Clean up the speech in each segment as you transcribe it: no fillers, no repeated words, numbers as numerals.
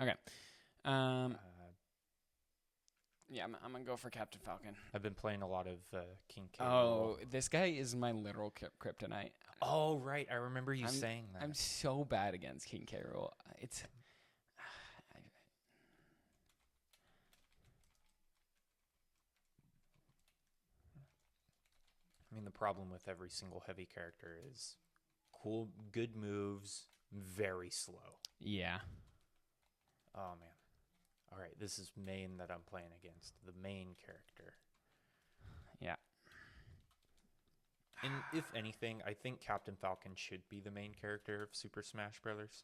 Okay. Um, yeah, I'm gonna go for Captain Falcon. I've been playing a lot of King K. Oh, Rool. this guy is my literal kryptonite. Oh, right. I remember you I'm saying that. I'm so bad against King K. Rool. It's I mean, the problem with every single heavy character is cool, good moves, very slow. yeah. Oh, man. All right, this is main that I'm playing against. The main character. Yeah. And if anything, I think Captain Falcon should be the main character of Super Smash Brothers.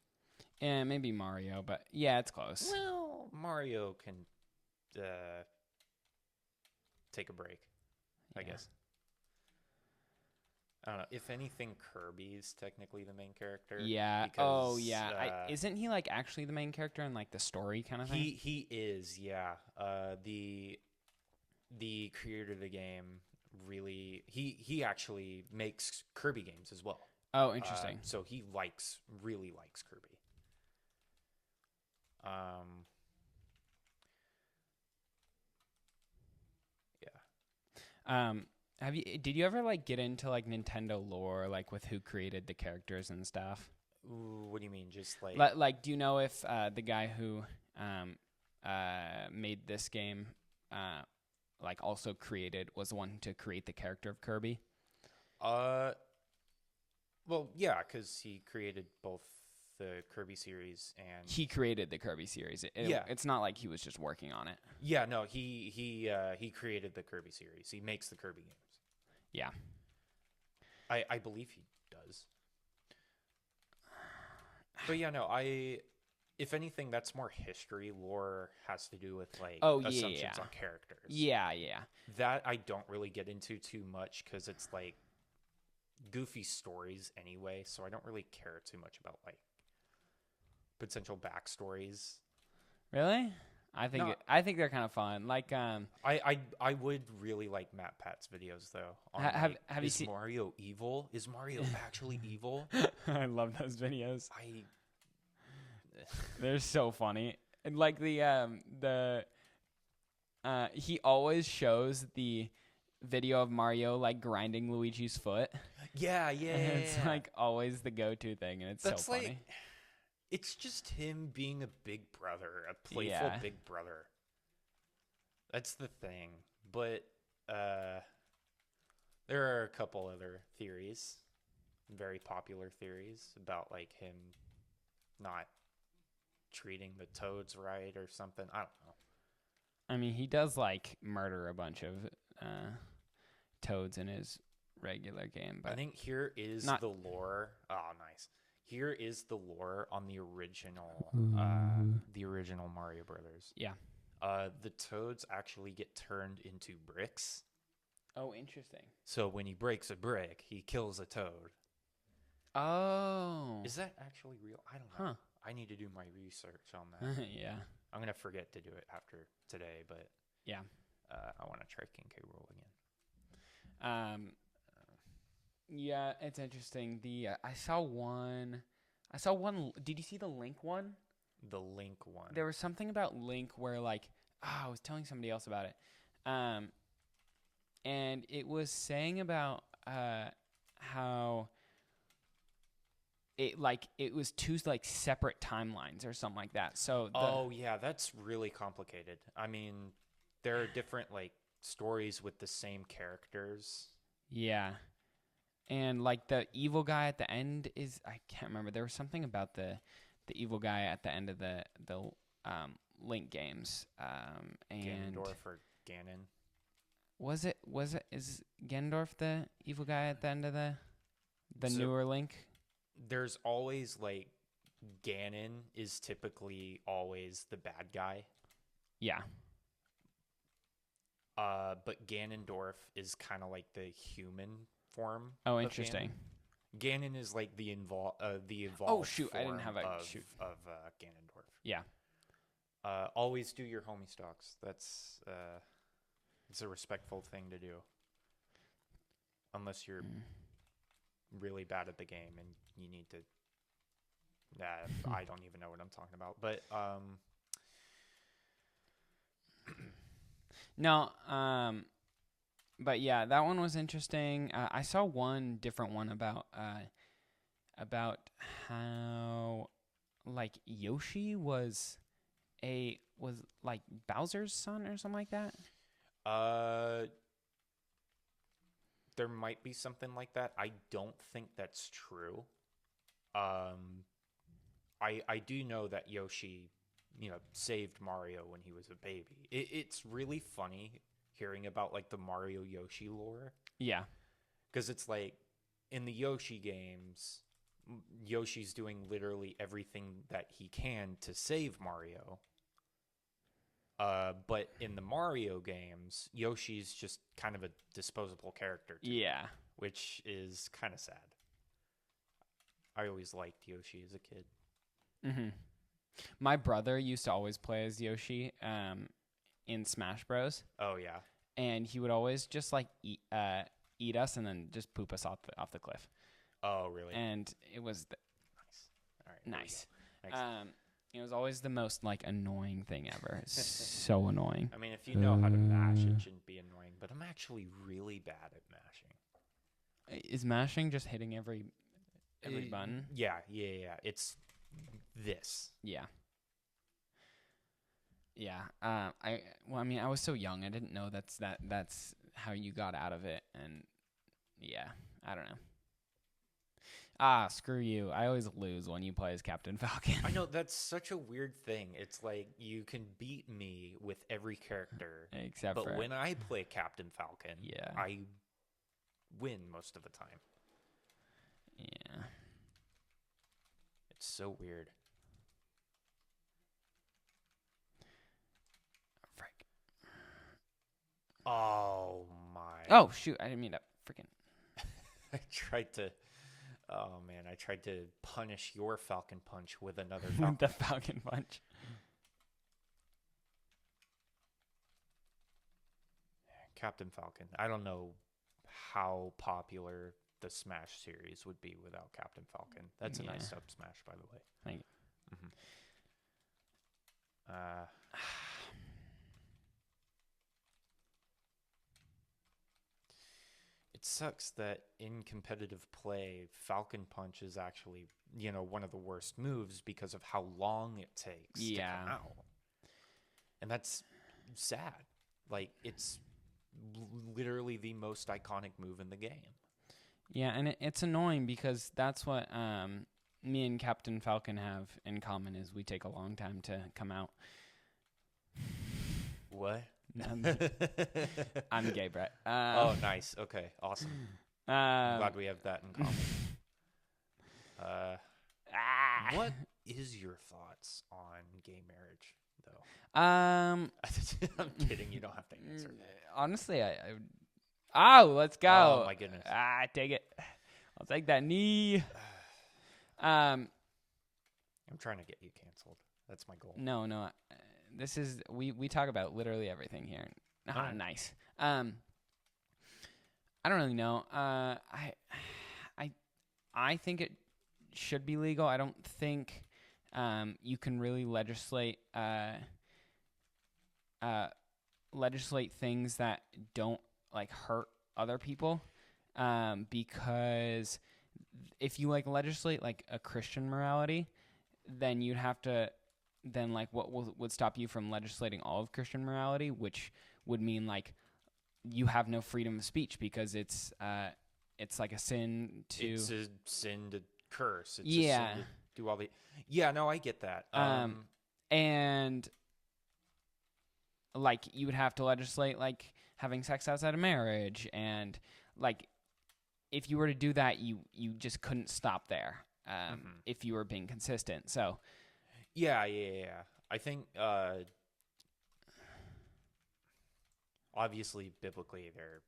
And maybe Mario, but yeah, it's close. Well, Mario can take a break, I Yeah. guess. I don't know. If anything, Kirby's technically the main character. Yeah. Because, Isn't he like actually the main character in like the story kind of thing? he is, yeah. The creator of the game really he actually makes Kirby games as well. Oh, interesting. So he really likes Kirby. Yeah. Did you ever like get into like Nintendo lore, like with who created the characters and stuff? Ooh, what do you mean? Just like Like, do you know if the guy who made this game like also was the one to create the character of Kirby? uh well, yeah, because he created both the Kirby series and He created the Kirby series. Yeah. It's not like he was just working on it. yeah, no, he created the Kirby series. He makes the Kirby games. Yeah. I believe he does. But yeah, no, if anything, that's more history. Lore has to do with like assumptions on characters. Yeah, yeah. That I don't really get into too much because it's like goofy stories anyway, so I don't really care too much about like potential backstories. Really? I think they're kind of fun. Like I would really like Matt Pat's videos though. On, have you is seen Mario evil? Is Mario actually evil? I love those videos. I They're so funny. And like the he always shows the video of Mario like grinding Luigi's foot. yeah. And it's like always the go-to thing, and it's That's so funny. like it's just him being a big brother, a playful Yeah. big brother. That's the thing. But there are a couple other theories, very popular theories about like him not treating the toads right or something. I don't know. I mean, he does like murder a bunch of toads in his regular game, I but think here is not- the lore. Oh, nice. Here is the lore on the original Mario Brothers. yeah. The toads actually get turned into bricks. Oh, interesting. So when he breaks a brick, he kills a toad. Oh. Is that actually real? I don't know. Huh. I need to do my research on that. Yeah. I'm gonna forget to do it after today, but Yeah. I want to try King K. Rool again. Yeah, it's interesting. I saw one. Did you see the Link one? The Link one. There was something about Link where like I was telling somebody else about it. And it was saying about how it was two like separate timelines or something like that. So Oh yeah, that's really complicated. I mean, there are different like stories with the same characters. yeah. And like the evil guy at the end is I can't remember. There was something about the evil guy at the end of the Link games. And Ganondorf or Ganon. is Ganondorf the evil guy at the end of the So- newer Link? There's always like Ganon is typically always the bad guy. Yeah. But Ganondorf is kind of like the human form. Oh, of interesting. Ganon is like the evolved. Oh, shoot, I didn't form have a- of, shoot. of Ganondorf. Yeah. Always do your homie stocks. That's it's a respectful thing to do. Unless you're really bad at the game and you need to I don't even know what I'm talking about. But No, but yeah, that one was interesting. I saw one different one about how like Yoshi was like Bowser's son or something like that. there might be something like that. I don't think that's true. I do know that Yoshi, saved Mario when he was a baby. It's really funny hearing about like the Mario Yoshi lore, Yeah. because it's like in the Yoshi games, Yoshi's doing literally everything that he can to save Mario. But in the Mario games, Yoshi's just kind of a disposable character too, Yeah. which is kind of sad. I always liked Yoshi as a kid. Mm-hmm. My brother used to always play as Yoshi in Smash Bros. Oh yeah. And he would always just like eat us and then just poop us off the cliff. Oh really? And it was Nice. All right. nice. Next. It was always the most like annoying thing ever. It's so annoying. I mean, if you know how to mash, it shouldn't be annoying. But I'm actually really bad at mashing. Is mashing just hitting every button? Yeah. It's this. Yeah. Yeah. I was so young. I didn't know that's how you got out of it. And yeah, I don't know. Screw you. I always lose when you play as Captain Falcon. I know, that's such a weird thing. It's like you can beat me with every character, but when I play Captain Falcon, yeah, I win most of the time. Yeah. It's so weird. Frick. Oh my. Oh shoot, I didn't mean to freaking I tried to punish your Falcon Punch with another Falcon. the Falcon Punch. Captain Falcon. I don't know how popular the Smash series would be without Captain Falcon. That's a nice sub smash, by the way. Thank you. It sucks that in competitive play, Falcon Punch is actually, one of the worst moves because of how long it takes to come out. And that's sad. Like, it's literally the most iconic move in the game. Yeah, and it's annoying because that's what me and Captain Falcon have in common is we take a long time to come out. What? I'm gay, Brett. Oh, nice. Okay, awesome. Glad we have that in common. What is your thoughts on gay marriage, though? I'm kidding. You don't have to answer that. Honestly, let's go. Oh my goodness. Take it. I'll take that knee. I'm trying to get you canceled. That's my goal. No. This is we talk about literally everything here. Nice. I don't really know. I think it should be legal. I don't think you can really legislate things that don't like hurt other people, because if you like legislate like a Christian morality, then you'd have to what would stop you from legislating all of Christian morality, which would mean like you have no freedom of speech because it's like a sin to. It's a sin to curse. It's yeah. a sin to do all the. Yeah, no, I get that. And like you would have to legislate like having sex outside of marriage, and like if you were to do that, you just couldn't stop there. If you were being consistent, so. Yeah. I think obviously biblically they're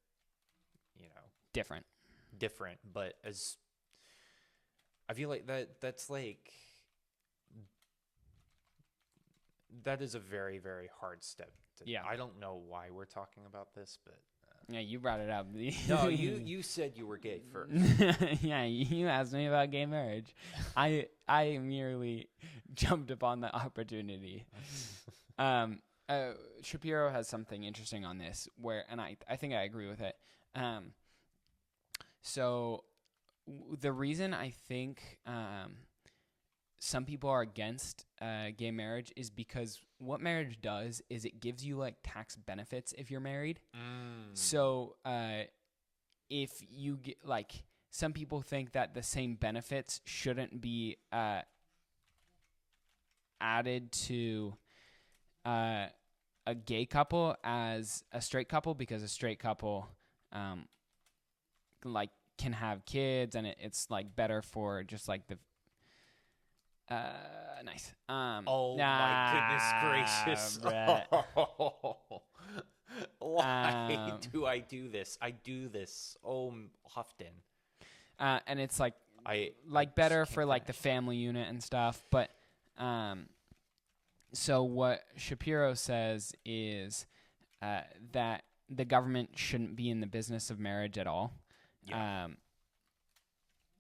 different, but as I feel like that's like that is a very, very hard step to. Yeah. I don't know why we're talking about this, but yeah, you brought it up. No, you said you were gay first. Yeah, you asked me about gay marriage. I merely jumped upon the opportunity. Shapiro has something interesting on this and I think I agree with it. So the reason I think some people are against gay marriage is because what marriage does is it gives you like tax benefits if you're married. So if you get like, some people think that the same benefits shouldn't be added to a gay couple as a straight couple, because a straight couple like can have kids, and it's like better for just like the nice. My goodness gracious. Why do I do this? I do this often. And it's like I better for like the family unit and stuff. But so what Shapiro says is that the government shouldn't be in the business of marriage at all. Yeah.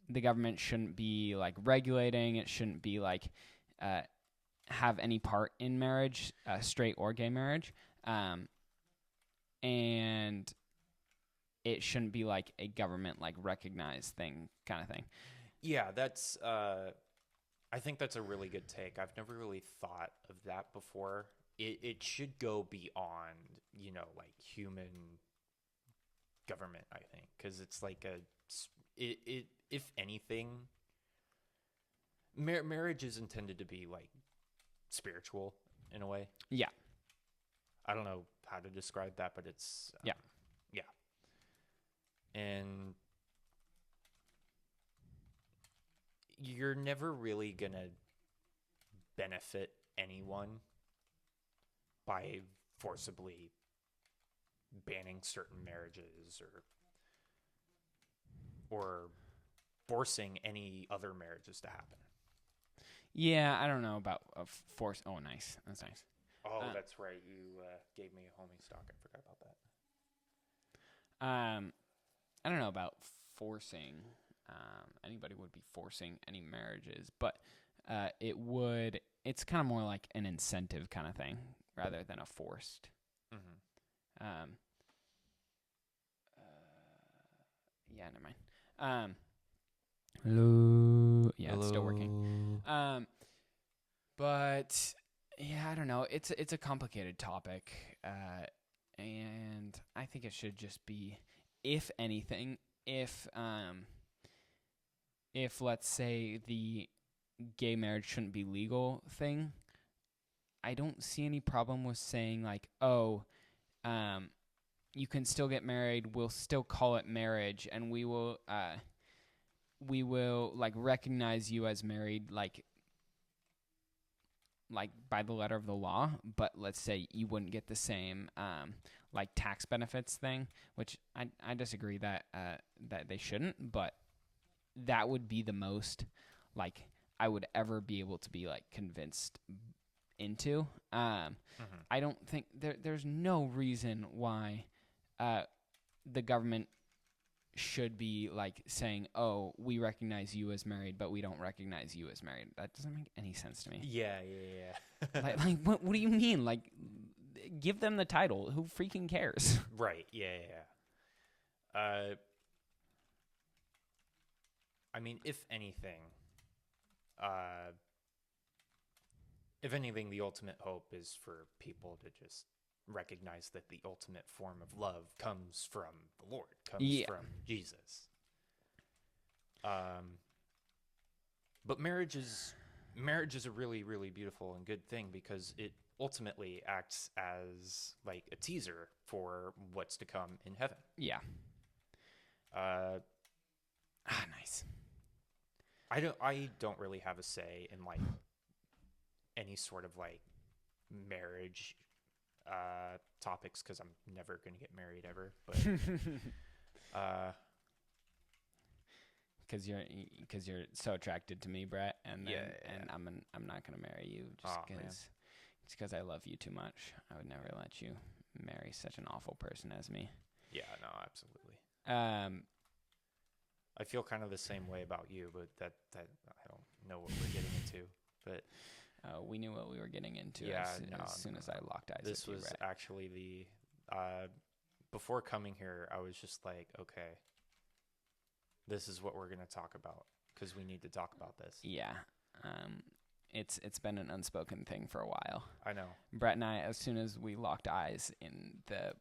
The government shouldn't be like regulating. It shouldn't be like have any part in marriage, straight or gay marriage. And it shouldn't be like a government like recognized thing kind of thing. Yeah, that's I think that's a really good take. I've never really thought of that before. It should go beyond, like human government, I think, because it's like if anything, marriage is intended to be like spiritual in a way. Yeah. I don't know how to describe that, but it's yeah. And you're never really gonna benefit anyone by forcibly banning certain marriages or forcing any other marriages to happen. Yeah, I don't know about force. Oh, nice. That's nice. Oh, that's right. You gave me a homie stock. I forgot about that. I don't know about forcing. Anybody would be forcing any marriages, but it's kind of more like an incentive kind of thing rather than a forced. Mm-hmm. Yeah, never mind. Hello. Yeah, hello. It's still working. But yeah, I don't know. It's a complicated topic, and I think it should just be, if anything, if let's say the gay marriage shouldn't be legal thing, I don't see any problem with saying like, you can still get married. We'll still call it marriage, and we will like recognize you as married, like by the letter of the law. But let's say you wouldn't get the same like tax benefits thing, which I disagree that they shouldn't, but that would be the most like I would ever be able to be like convinced into. I don't think there's no reason why the government should be like saying, "Oh, we recognize you as married, but we don't recognize you as married." That doesn't make any sense to me. Yeah. like what do you mean? Like, give them the title. Who freaking cares? Right. Yeah. I mean, if anything, the ultimate hope is for people to just recognize that the ultimate form of love comes from the Lord, comes from Jesus. But marriage is a really, really beautiful and good thing, because it ultimately acts as like a teaser for what's to come in heaven. Yeah. Nice. I don't really have a say in like any sort of like marriage topics, because I'm never going to get married ever, but because you're so attracted to me, Brett, and I'm not going to marry you just because I love you too much. I would never let you marry such an awful person as me. Yeah, no, absolutely. I feel kind of the same way about you, but that I don't know what we're getting into, but we knew what we were getting into as soon as I locked eyes. This was actually the before coming here, I was just like, okay, this is what we're gonna talk about because we need to talk about this. Yeah, it's been an unspoken thing for a while. I know. Brett and I, as soon as we locked eyes in the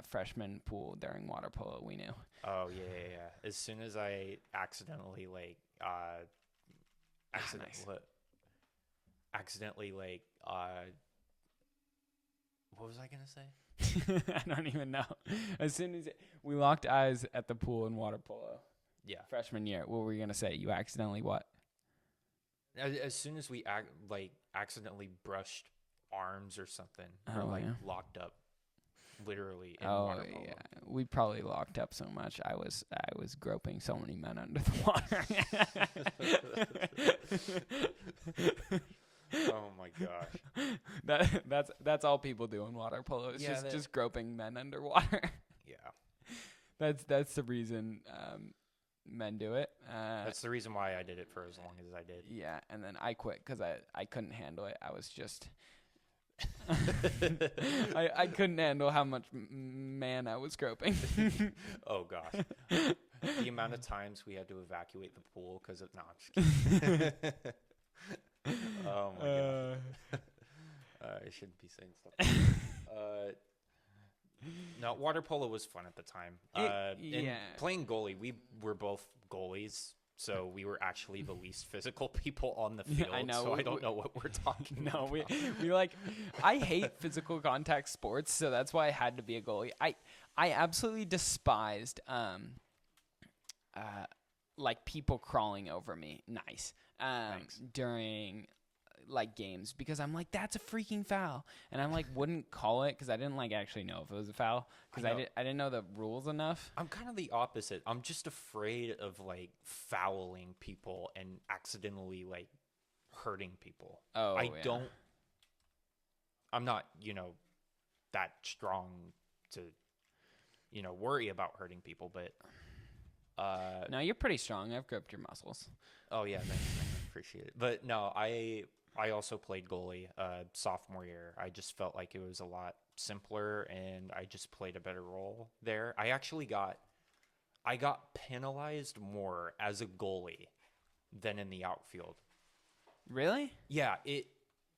freshman pool during water polo, we knew. Oh yeah. As soon as I accidentally what was I gonna say? I don't even know. As soon as we locked eyes at the pool in water polo. Yeah. Freshman year. What were you gonna say? You accidentally what? As soon as we accidentally brushed arms or something, or locked up, literally in water polo. Yeah, we probably locked up so much. I was groping so many men under the water. Oh my gosh. That's all people do in water polo. It's just groping men underwater. Yeah. That's the reason men do it. That's the reason why I did it for as long as I did. Yeah, and then I quit because I couldn't handle it. I was just I couldn't handle how much man I was groping. Oh gosh. The amount of times we had to evacuate the pool because of I'm just kidding. Oh my god. I shouldn't be saying stuff. No, water polo was fun at the time. Playing goalie, we were both goalies, so we were actually the least physical people on the field. I know. So I don't know what we're talking about. No, we I hate physical contact sports, so that's why I had to be a goalie. I absolutely despised people crawling over me. Nice. During games, because I'm like, that's a freaking foul, and I'm wouldn't call it because I didn't actually know if it was a foul because I didn't know the rules enough. I'm kind of the opposite. I'm just afraid of fouling people and accidentally hurting people. I'm not that strong to worry about hurting people, but no, you're pretty strong. I've gripped your muscles. Oh yeah, thanks. Appreciate it. But no, I also played goalie sophomore year. I just felt like it was a lot simpler, and I just played a better role there. I got penalized more as a goalie than in the outfield. Really? Yeah,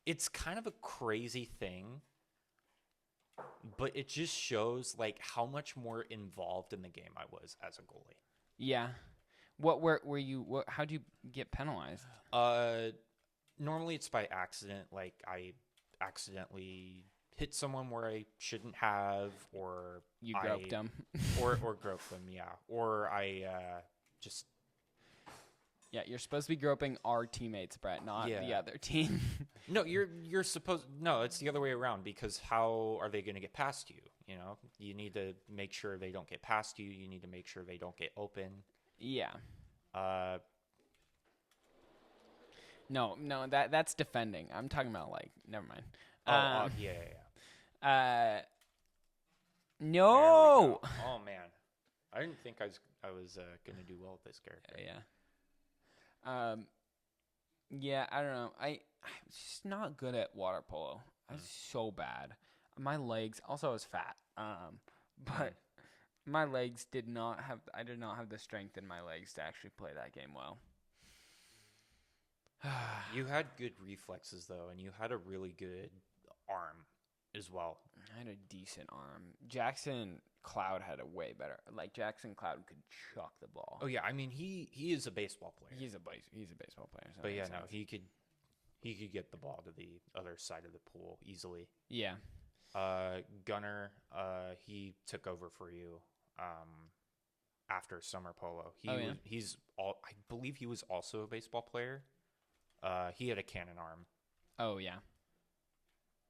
it's kind of a crazy thing, but it just shows how much more involved in the game I was as a goalie. Yeah. Were you? How'd you get penalized? Normally it's by accident. I accidentally hit someone where I shouldn't have, or you groped them, or groped them. Yeah, or I just. Yeah, you're supposed to be groping our teammates, Brett, not the other team. No, you're supposed. No, it's the other way around, because how are they going to get past you? You need to make sure they don't get past you. You need to make sure they don't get open. Yeah. No, that's defending. I'm talking about never mind. Yeah. No. Oh man, I didn't think I was gonna do well with this character. Yeah. Yeah, I don't know. I'm just not good at water polo. I was so bad. My legs. Also, I was fat. But my legs did not have. I did not have the strength in my legs to actually play that game well. You had good reflexes though, and you had a really good arm as well. I had a decent arm. Jackson Cloud had a way better. Jackson Cloud could chuck the ball. Oh yeah, I mean he is a baseball player. He's a baseball player. So but yeah, no, he could get the ball to the other side of the pool easily. Yeah. Gunner, he took over for you after summer polo. I believe he was also a baseball player. He had a cannon arm. Oh yeah.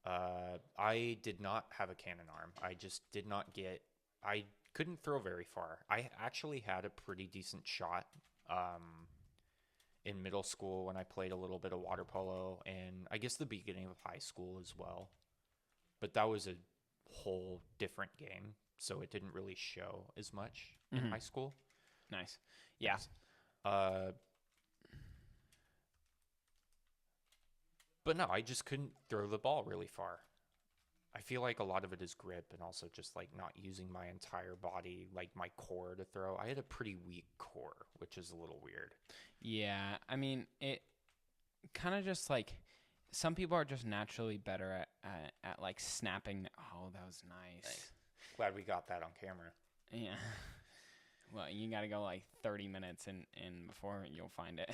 I did not have a cannon arm. I just did not get. I couldn't throw very far. I actually had a pretty decent shot in middle school when I played a little bit of water polo, and I guess the beginning of high school as well. But that was a whole different game, so it didn't really show as much in high school. Nice. Yeah. But no, I just couldn't throw the ball really far. I feel like a lot of it is grip and also just like not using my entire body, like my core to throw. I had a pretty weak core, which is a little weird. Yeah, I mean, it kind of just like some people are just naturally better at like snapping. Oh, that was nice. Glad we got that on camera. Yeah. Well, you got to go like 30 minutes in before you'll find it.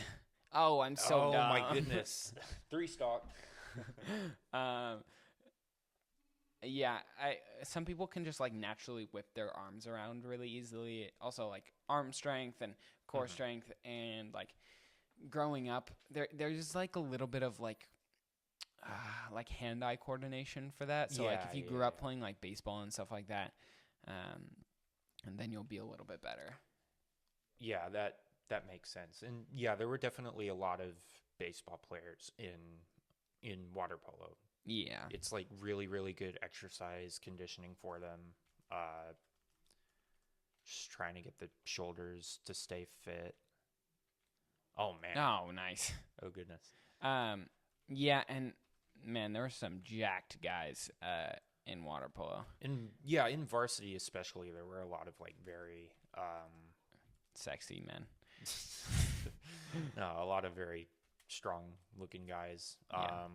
Oh, I'm so dumb. Oh my goodness. 3 stock. Yeah, some people can just like naturally whip their arms around really easily. Also like arm strength and core strength, and like growing up there's like a little bit of like hand-eye coordination for that. So like if you grew up playing like baseball and stuff like that, and then you'll be a little bit better. Yeah, that makes sense. And yeah, there were definitely a lot of baseball players in water polo. Yeah. It's like really, really good exercise conditioning for them. Just trying to get the shoulders to stay fit. Oh man. Oh, nice. Oh goodness. Yeah, and man, there were some jacked guys in water polo. In varsity especially, there were a lot of like very sexy men. No, a lot of very strong looking guys. Yeah.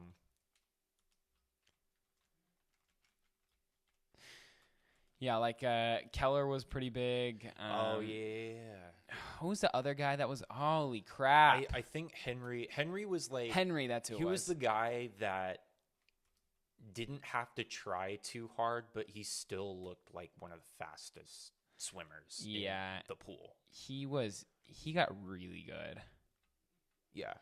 Yeah, like Keller was pretty big. Oh yeah. Who was the other guy that was? Holy crap! I think Henry. Henry was like Henry. That's who he was the guy that didn't have to try too hard, but he still looked like one of the fastest swimmers. In the pool. He got really good. Yeah.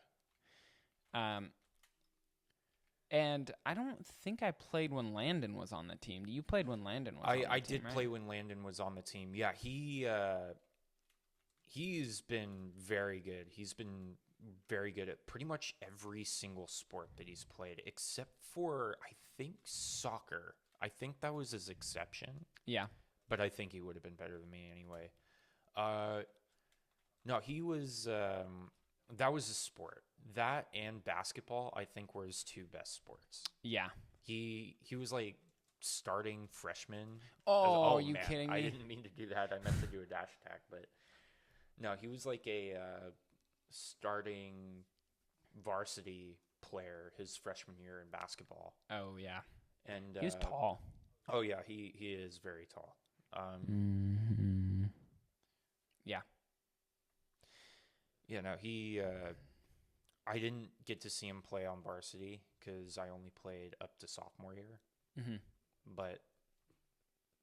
And I don't think I played when Landon was on the team. You played when Landon was on the team, I did right? play when Landon was on the team. Yeah, he's been very good. He's been very good at pretty much every single sport that he's played, except for, I think, soccer. I think that was his exception. Yeah. But I think he would have been better than me anyway. No, he was... that was a sport. That and basketball, I think, were his 2 best sports. Yeah. He was like starting freshman. Oh, are you kidding me? I didn't mean to do that. I meant to do a dash attack, but no, he was like a starting varsity player his freshman year in basketball. Oh yeah. And he was tall. Oh yeah, he is very tall. Yeah. Yeah, no, he I didn't get to see him play on varsity because I only played up to sophomore year. Mm-hmm. But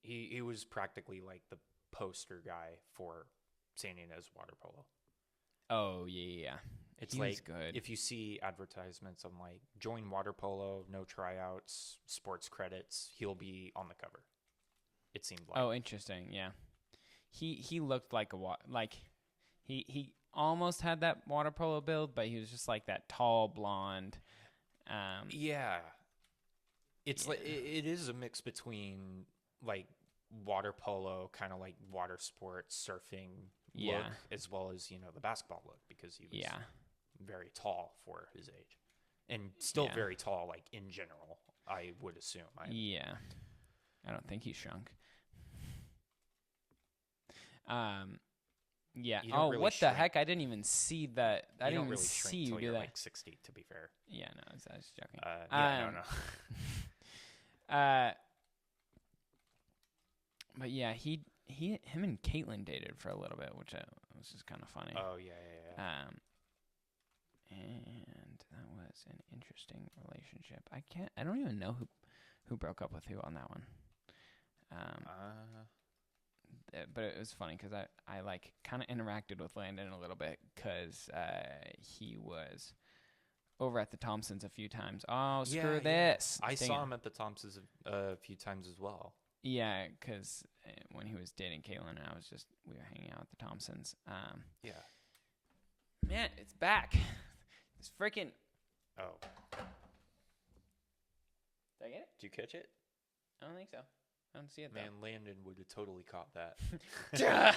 he was practically like the poster guy for San Ynez water polo. Oh yeah. It's he like was good. If you see advertisements on like join water polo, no tryouts, sports credits, he'll be on the cover. It seemed like. Oh, interesting. Yeah. He looked like he almost had that water polo build, but he was just like that tall blonde. Yeah. It's like it is a mix between like water polo, kind of like water sports, surfing look, as well as, the basketball look, because he was very tall for his age. And still very tall, like in general, I would assume. I don't think he shrunk. Yeah. Oh, really what the heck? I didn't even see that. I didn't even see you do that. Like 60, to be fair. Yeah, no, I was joking. No. But yeah, him and Caitlin dated for a little bit, which was just kind of funny. Oh yeah. And that was an interesting relationship. I don't even know who broke up with who on that one. But it was funny because I like kind of interacted with Landon a little bit because he was over at the Thompsons a few times. Oh, screw this! I saw him at the Thompsons a few times as well. Yeah, because when he was dating Caitlin, we were hanging out at the Thompsons. Yeah. Man, it's back. It's freaking. Oh. Did I get it? Did you catch it? I don't think so. I don't see it, though. Man, Landon would have totally caught that. No,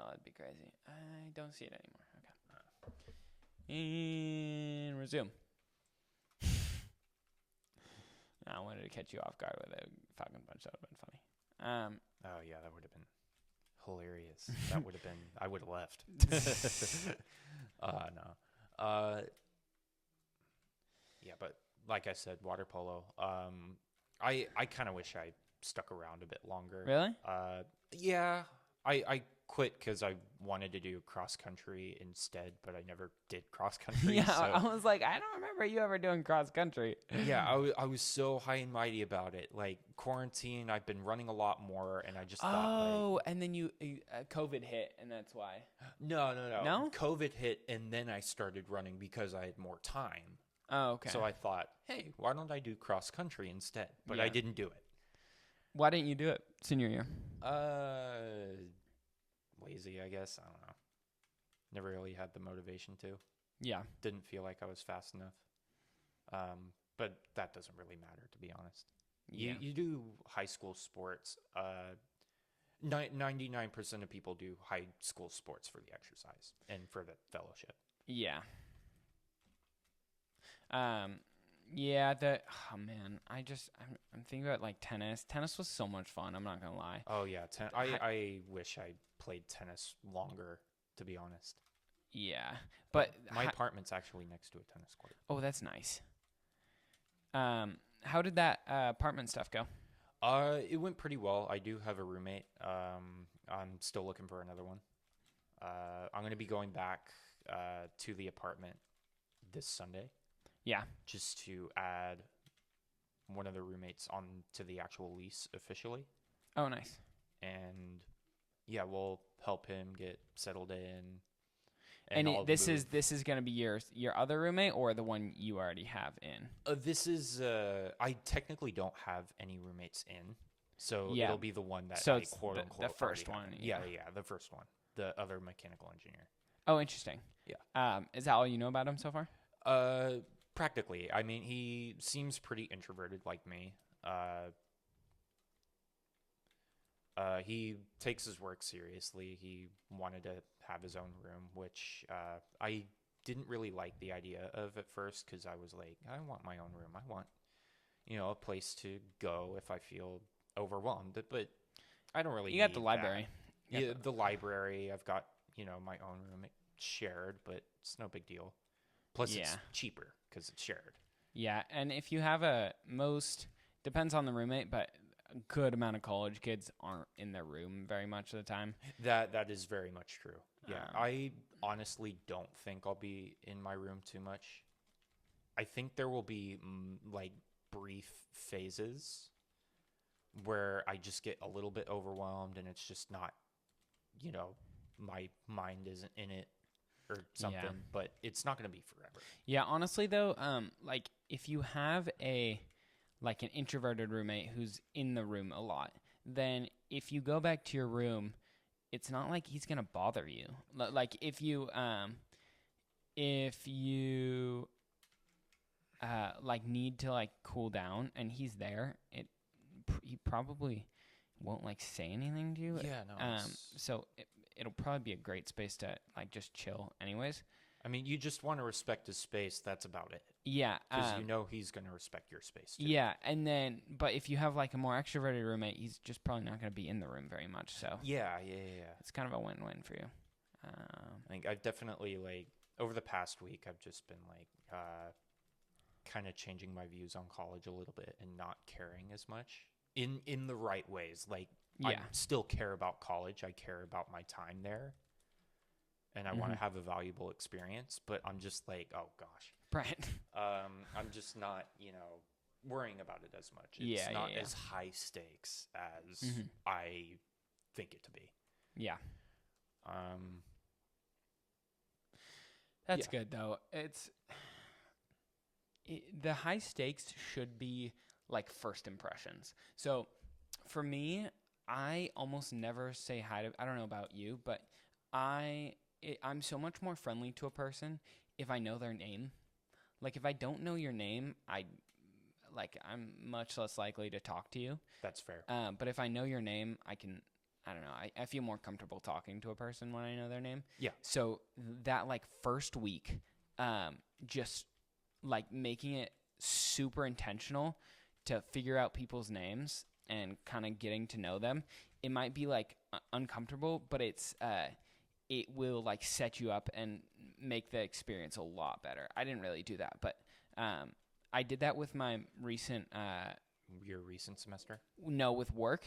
that'd be crazy. I don't see it anymore. Okay. And resume. I wanted to catch you off guard with a Falcon Punch. That would have been funny. Oh, yeah, that would have been hilarious. That would have been... I would have left. No. Yeah, but like I said, water polo. I kind of wish I stuck around a bit longer. Really? Yeah. I quit because I wanted to do cross country instead, but I never did cross country. Yeah, so. I was like, I don't remember you ever doing cross country. Yeah, I was so high and mighty about it. Like quarantine, I've been running a lot more, and I just thought, like, and then you COVID hit, and that's why. No. No? COVID hit, and then I started running because I had more time. Oh, okay. So I thought, hey, why don't I do cross country instead? But Yeah. I didn't do it. Why didn't you do it senior year? Lazy, I guess. I don't know. Never really had the motivation to. Yeah. Didn't feel like I was fast enough. But that doesn't really matter, to be honest. Yeah. You do high school sports. 99% of people do high school sports for the exercise and for the fellowship. Yeah. I'm thinking about like tennis. Tennis was so much fun. I'm not gonna lie. Oh yeah, I wish I played tennis longer, to be honest. Yeah, but my apartment's actually next to a tennis court. Oh, that's nice. How did that apartment stuff go? It went pretty well. I do have a roommate. I'm still looking for another one. I'm gonna be going back to the apartment this Sunday. Yeah. Just to add one of the roommates on to the actual lease officially. Oh, nice. And yeah, we'll help him get settled in. And this is going to be your other roommate or the one you already have in? This is I technically don't have any roommates in. So yeah. It'll be the one that so I it's quote unquote the first one. Yeah, the first one. The other mechanical engineer. Oh, interesting. Yeah. Is that all you know about him so far? Practically. I mean, he seems pretty introverted like me. He takes his work seriously. He wanted to have his own room, which I didn't really like the idea of at first because I was like, I want my own room. I want, a place to go if I feel overwhelmed. But I don't really. You got the library. Yeah, the library. I've got my own room. It's shared, but it's no big deal. Plus, it's cheaper because it's shared. Yeah, and if you have depends on the roommate, but a good amount of college kids aren't in their room very much of the time. That is very much true. Yeah, I honestly don't think I'll be in my room too much. I think there will be like brief phases where I just get a little bit overwhelmed and it's just not, my mind isn't in it. Or something, but it's not going to be forever. Yeah, honestly though, like if you have an introverted roommate who's in the room a lot, then if you go back to your room, it's not like he's going to bother you. Like if you need to cool down and he's there, he probably won't say anything to you. Yeah, no. So it'll probably be a great space to just chill anyways. I mean, you just want to respect his space. That's about it. Yeah. Because he's going to respect your space too. Yeah. And then, but if you have a more extroverted roommate, he's just probably not going to be in the room very much. So yeah. It's kind of a win-win for you. I think I've definitely over the past week, I've just been kind of changing my views on college a little bit and not caring as much in the right ways. I still care about college. I care about my time there. And I want to have a valuable experience. But I'm just oh, gosh. Right. I'm just not, worrying about it as much. It's not as high stakes as I think it to be. Yeah. That's good, though. The high stakes should be first impressions. So for me, I almost never say hi to, I don't know about you, but I'm so much more friendly to a person if I know their name. If I don't know your name, I'm much less likely to talk to you. That's fair. But if I know your name, I don't know, I feel more comfortable talking to a person when I know their name. Yeah. So that first week, just like making it super intentional to figure out people's names and kind of getting to know them. It might be like uncomfortable, but it will like set you up and make the experience a lot better. I didn't really do that, but I did that with my recent your recent semester? No, with work.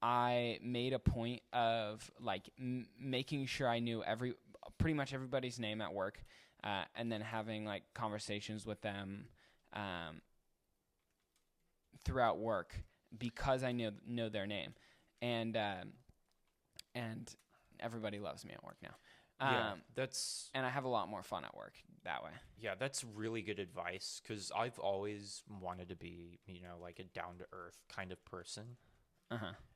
I made a point of like making sure I knew pretty much everybody's name at work, and then having like conversations with them throughout work because I know their name, and everybody loves me at work now. And I have a lot more fun at work that way. Yeah, that's really good advice because I've always wanted to be, like a down-to-earth kind of person.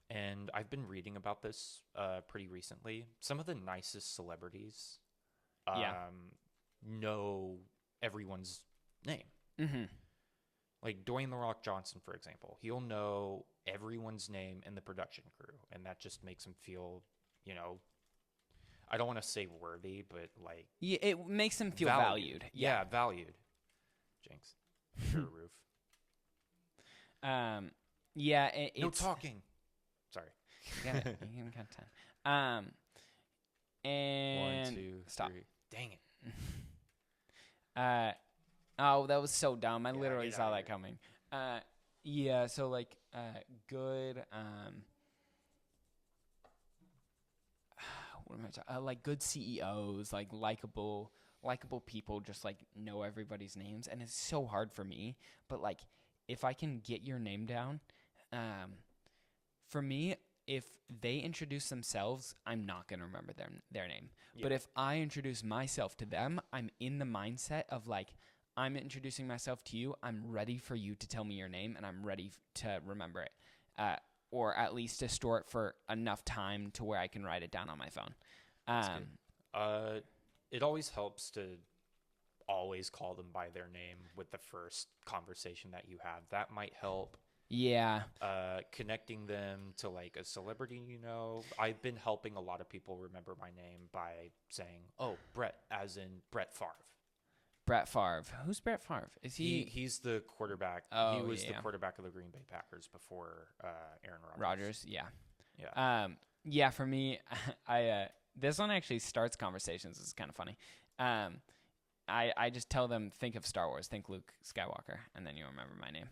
And I've been reading about this pretty recently. Some of the nicest celebrities know everyone's name. Like Dwayne The Rock Johnson, for example. He'll know everyone's name in the production crew, and that just makes him feel, I don't want to say worthy, but like... Yeah, it makes him feel valued. Yeah, valued. Jinx. Your roof. Yeah, no talking. Sorry. You got time. And 1, 2, stop. 3. Dang it. Oh, that was so dumb. I literally saw that coming. Yeah, so like good what am I talking? Like good CEOs, like likable people just like know everybody's names, and it's so hard for me, but like if I can get your name down, for me, if they introduce themselves, I'm not going to remember their name. Yeah. But if I introduce myself to them, I'm in the mindset of like, I'm introducing myself to you. I'm ready for you to tell me your name, and I'm ready to remember it, or at least to store it for enough time to where I can write it down on my phone. It always helps to always call them by their name with the first conversation that you have. That might help. Yeah. Connecting them to like a celebrity, I've been helping a lot of people remember my name by saying, "Oh, Brett," as in Brett Favre. Brett Favre. Who's Brett Favre? Is he? He's the quarterback. Oh, he was the quarterback of the Green Bay Packers before Aaron Rodgers. Yeah. Yeah. Yeah. For me, I this one actually starts conversations. It's kind of funny. I just tell them, think of Star Wars, think Luke Skywalker, and then you'll remember my name.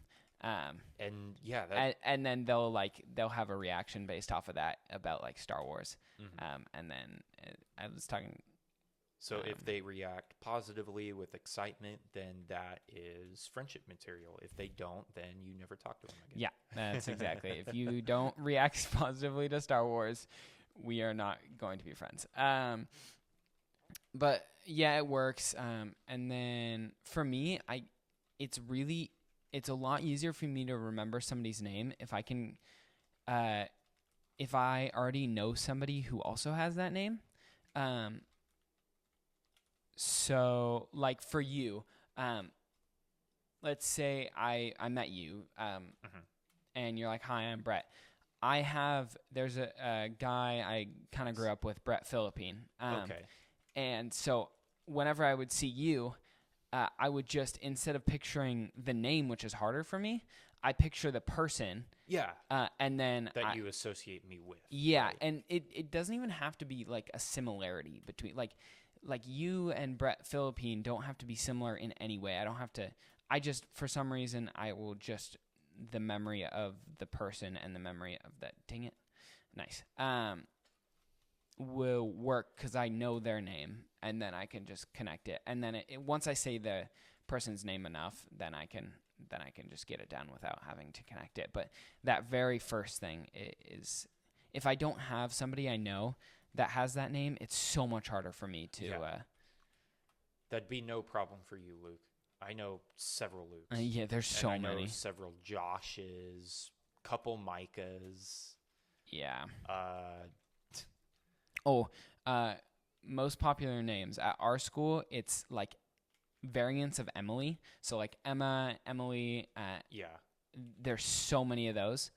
And yeah, and then they'll have a reaction based off of that about like Star Wars. And then I was talking. So if they react positively with excitement, then that is friendship material. If they don't, then you never talk to them again. Yeah, that's exactly. If you don't react positively to Star Wars, we are not going to be friends. But yeah, it works. And then for me, it's a lot easier for me to remember somebody's name if I can, if I already know somebody who also has that name. So like for you, let's say I met you, and you're like, "Hi, I'm Brett." There's a guy I kind of grew up with, Brett Philippine. Okay. And so whenever I would see you, I would just, instead of picturing the name, which is harder for me, I picture the person. Yeah. And then you associate me with. Yeah. Right? And it doesn't even have to be like a similarity between like you and Brett Philippine don't have to be similar in any way. I just, for some reason, I will just, the memory of the person and the memory of that, dang it. Nice. Will work because I know their name, and then I can just connect it. And then once I say the person's name enough, then I can just get it down without having to connect it. But that very first thing is, if I don't have somebody I know that has that name, it's so much harder for me to. Yeah. That'd be no problem for you, Luke. I know several Lukes. Yeah, there's so many. I know several Joshes, couple Micahs. Yeah. Most popular names at our school, it's like variants of Emily. So like Emma, Emily. Yeah. There's so many of those.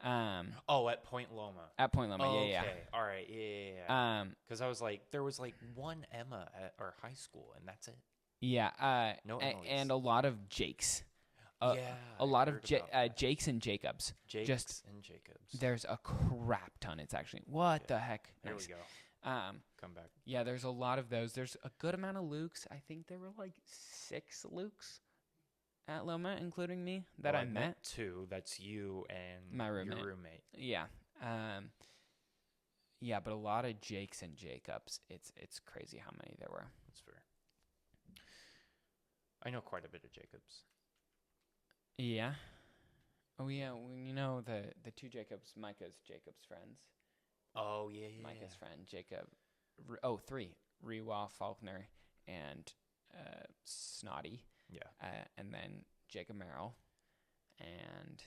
At Point Loma. At Point Loma, yeah. Okay, all right, yeah. Because I was like, there was like one Emma at our high school, and that's it. Yeah. No Emily's. And a lot of Jakes. Yeah, a lot of Jakes and Jacobs. Jakes and Jacobs. There's a crap ton. It's actually what the heck. There we go. Come back. Yeah, there's a lot of those. There's a good amount of Lukes. I think there were like 6 Lukes at Loma, including me, that I met. 2. That's you and my roommate. Your roommate. Yeah. Yeah, but a lot of Jakes and Jacobs. It's crazy how many there were. That's fair. I know quite a bit of Jacobs. Yeah. Oh yeah. Well, you know the 2 Jacobs, Micah's Jacob's friends. Oh yeah. Micah's friend Jacob. 3. Rewa, Faulkner, and Snotty. Yeah. And then Jacob Merrill, and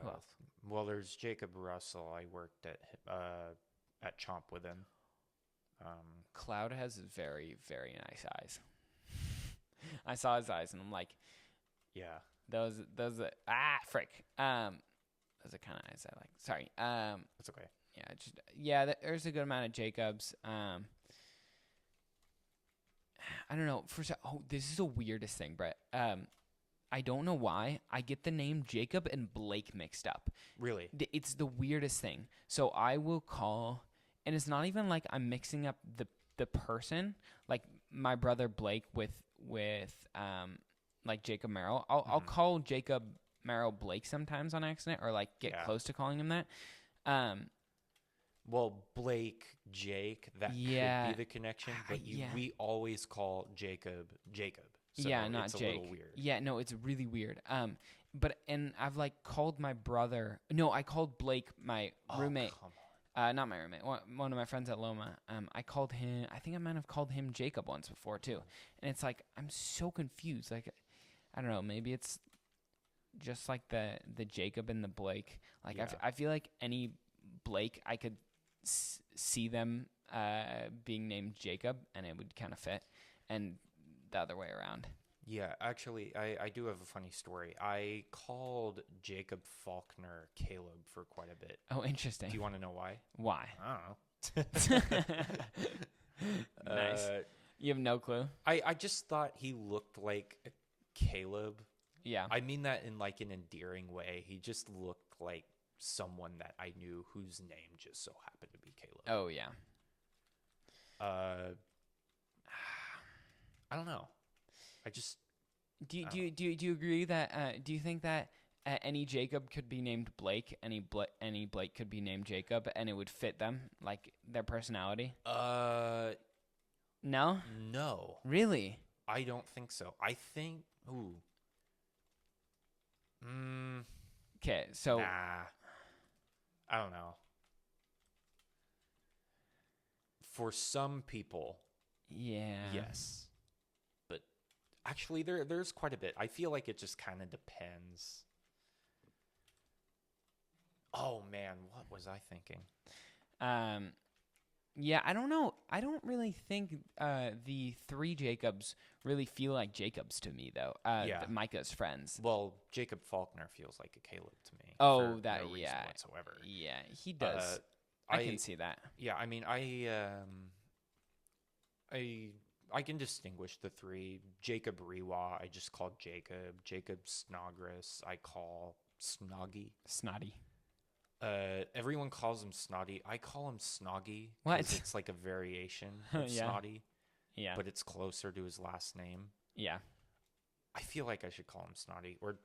who else? Well, there's Jacob Russell. I worked at Chomp with him. Cloud has very, very nice eyes. I saw his eyes and I'm like, yeah, those frick. Those are kind of eyes I like. Sorry. That's okay. There's a good amount of Jacobs. I don't know. This is the weirdest thing, Brett. I don't know why I get the name Jacob and Blake mixed up. Really? It's the weirdest thing. So I will call, and it's not even like I'm mixing up the person, like my brother Blake with like Jacob Merrill. I'll call Jacob Merrill Blake sometimes on accident, or like get close to calling him that. Well, Blake, Jake, that could be the connection, but we always call Jacob. So not it's Jake. A little weird. Yeah, no, it's really weird. And I've like called my brother. No, I called Blake, my roommate. Come on. Not my roommate. One of my friends at Loma. I called him. I think I might have called him Jacob once before too. And it's like I'm so confused. Like, I don't know. Maybe it's just like the Jacob and the Blake. Like I feel like any Blake, I could see them being named Jacob, and it would kind of fit. And the other way around. Yeah, actually, I do have a funny story. I called Jacob Faulkner Caleb for quite a bit. Oh, interesting. Do you want to know why? Why? I don't know. Nice. You have no clue? I just thought he looked like Caleb. Yeah. I mean that in like an endearing way. He just looked like someone that I knew whose name just so happened to be Caleb. Oh, yeah. I don't know. I just do you agree that do you think that any Jacob could be named Blake, any Blake could be named Jacob, and it would fit them, like their personality? No? No. Really? I don't think so. I think okay, so nah. I don't know. For some people, yes. But actually there's quite a bit. I feel like it just kind of depends. Oh man, what was I thinking? Yeah, I don't know. I don't really think the 3 Jacobs really feel like Jacobs to me, though. Micah's friends. Well, Jacob Faulkner feels like a Caleb to me. Oh, for that no reason whatsoever. Yeah, he does. I can see that. Yeah, I mean, I can distinguish the 3. Jacob Rewa, I just call Jacob. Jacob Snodgrass, I call Snoggy. Snotty. Everyone calls him Snotty. I call him Snoggy. What? It's like a variation of Snotty. Yeah. But it's closer to his last name. Yeah. I feel like I should call him Snotty. Or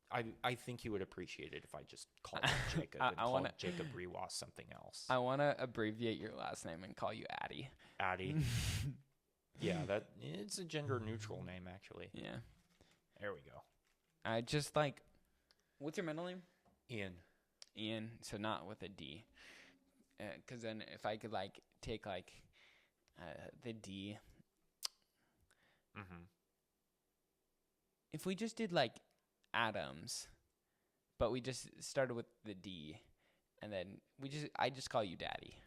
I think he would appreciate it if I just called him Jacob and called Jacob Rewa something else. I want to abbreviate your last name and call you Addie. Addie. Yeah, it's a gender neutral name, actually. Yeah. There we go. I just like, what's your middle name? Ian, so not with a D. Because then if I could like take like the D. Mm-hmm. If we just did like Adams, but we just started with the D, and then I just call you Daddy.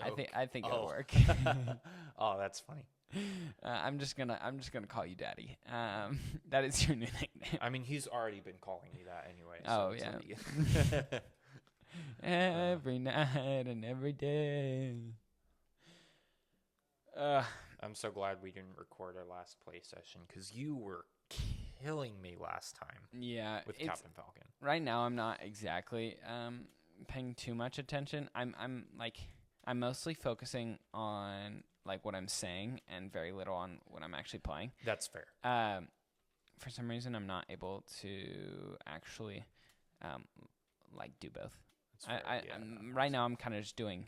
I think it'll work. Oh, that's funny. I'm just gonna call you Daddy. That is your new nickname. I mean, he's already been calling me that anyway. Oh yeah. Every night and every day. I'm so glad we didn't record our last play session because you were killing me last time. Yeah, with Captain Falcon. Right now, I'm not exactly paying too much attention. I'm mostly focusing on like what I'm saying and very little on what I'm actually playing. That's fair. For some reason, I'm not able to actually like do both. Right now I'm kind of just doing.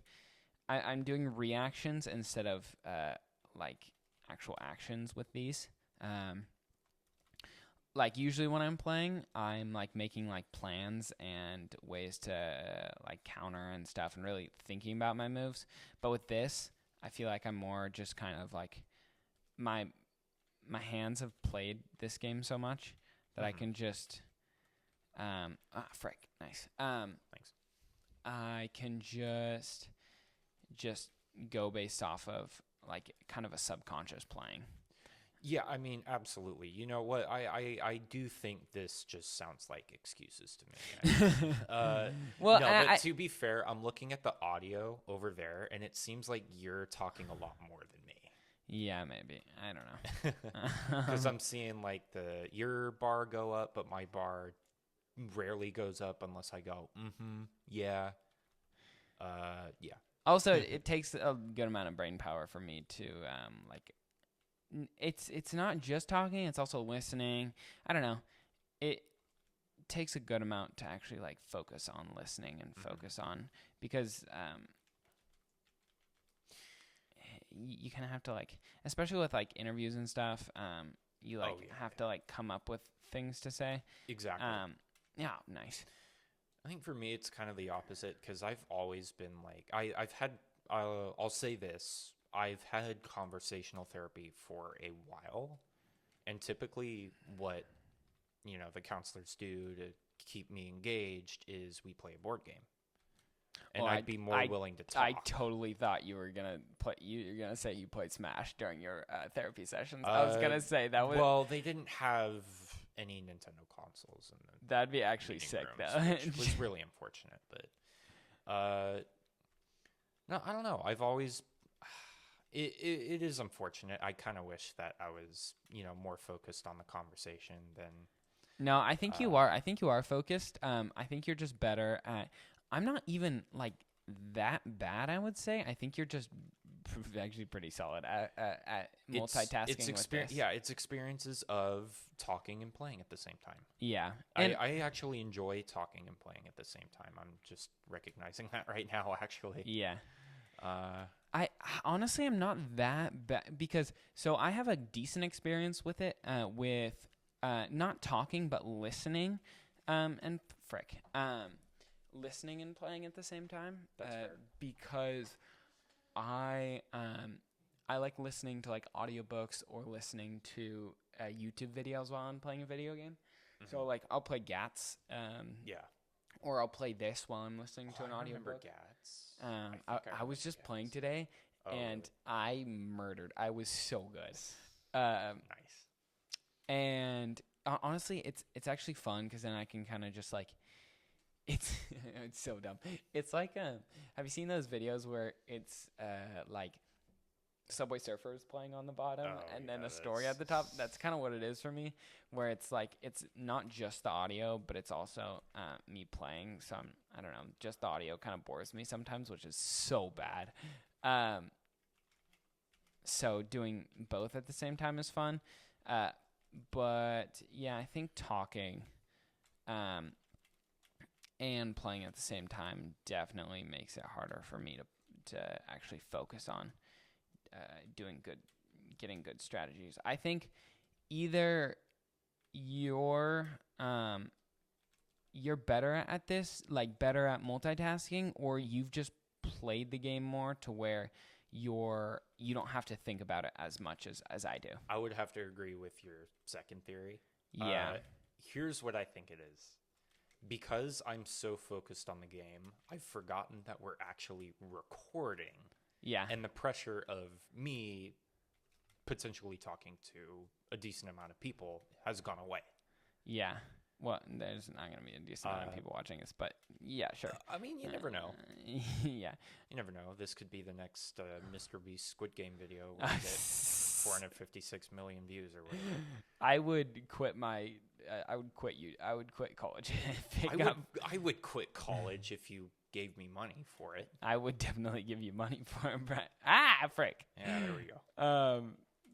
I'm doing reactions instead of like actual actions with these. Like usually when I'm playing, I'm like making like plans and ways to like counter and stuff, and really thinking about my moves. But with this, I feel like I'm more just kind of like my hands have played this game so much that I can just frick, nice. Thanks. I can just go based off of like kind of a subconscious playing. Yeah, I mean, absolutely. You know what? I do think this just sounds like excuses to me. Well, no, but to be fair, I'm looking at the audio over there, and it seems like you're talking a lot more than me. Yeah, maybe. I don't know. Because I'm seeing like your bar go up, but my bar rarely goes up unless I go, yeah. Yeah. Also, it takes a good amount of brain power for me to like. It's not just talking; it's also listening. I don't know. It takes a good amount to actually like focus on listening and focus on, because you kind of have to like, especially with like interviews and stuff. You like have to like come up with things to say. Exactly. Yeah, nice. I think for me, it's kind of the opposite because I've always been like, I've had, I'll say this, I've had conversational therapy for a while. And typically what, the counselors do to keep me engaged is we play a board game. And I'd be more willing to talk. I totally thought you were gonna you're gonna say you played Smash during your therapy sessions. I was gonna say that was. Well, they didn't have any Nintendo consoles in the that'd be actually sick rooms, though. Which was really unfortunate, but no, I don't know. I've always it is unfortunate. I kind of wish that I was more focused on the conversation than. No, I think you are. I think you are focused. I think you're just better at. I'm not even like that bad, I would say. I think you're just actually pretty solid at multitasking. It's experience. Yeah, it's experiences of talking and playing at the same time. Yeah, I actually enjoy talking and playing at the same time. I'm just recognizing that right now. Actually, yeah. I honestly am not that bad because I have a decent experience with it with not talking but listening, and listening and playing at the same time. That's fair. Because I like listening to like audiobooks or listening to YouTube videos while I'm playing a video game. Mm-hmm. So like I'll play GATS. Yeah. Or I'll play this while I'm listening to an audiobook. I remember GATS. I was just playing today, and I murdered. I was so good. Nice. And honestly, it's actually fun because then I can kind of just like. It's so dumb. It's like have you seen those videos where it's like Subway Surfers playing on the bottom and then a story at the top? That's kind of what it is for me, where it's like it's not just the audio, but it's also me playing. So I don't know, just the audio kind of bores me sometimes, which is so bad. So doing both at the same time is fun. But yeah, I think talking and playing at the same time definitely makes it harder for me to actually focus on getting good strategies. I think either you're better at this, like better at multitasking, or you've just played the game more to where you don't have to think about it as much as I do. I would have to agree with your second theory. Yeah. Here's what I think it is. Because I'm so focused on the game, I've forgotten that we're actually recording. Yeah. And the pressure of me potentially talking to a decent amount of people has gone away. Yeah. Well, there's not going to be a decent amount of people watching this, but yeah, sure. I mean, you never know. Yeah. You never know. This could be the next Mr. Beast Squid Game video where we get 456 million views or whatever. I would quit I would quit college. I would quit college if you gave me money for it. I would definitely give you money for it, Brett. Frick. Yeah, there we go.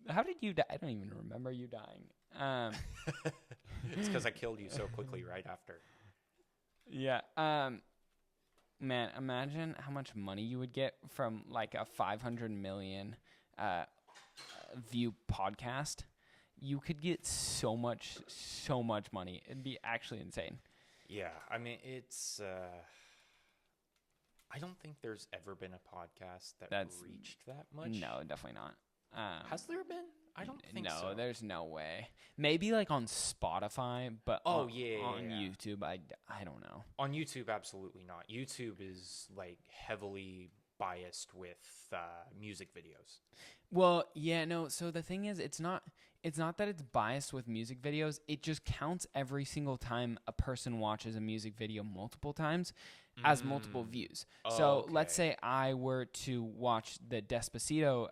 How did you die? I don't even remember you dying. It's because I killed you so quickly right after. Yeah. Man, imagine how much money you would get from like a 500 million view podcast. You could get so much money. It'd be actually insane. Yeah, I mean, it's. I don't think there's ever been a podcast that's reached that much. No, definitely not. Has there been? I don't think so. No, there's no way. Maybe like on Spotify, but on YouTube, I don't know. On YouTube, absolutely not. YouTube is like heavily biased with music videos. Well, yeah, no. So the thing is, it's not that it's biased with music videos. It just counts every single time a person watches a music video multiple times as multiple views. So let's say I were to watch the Despacito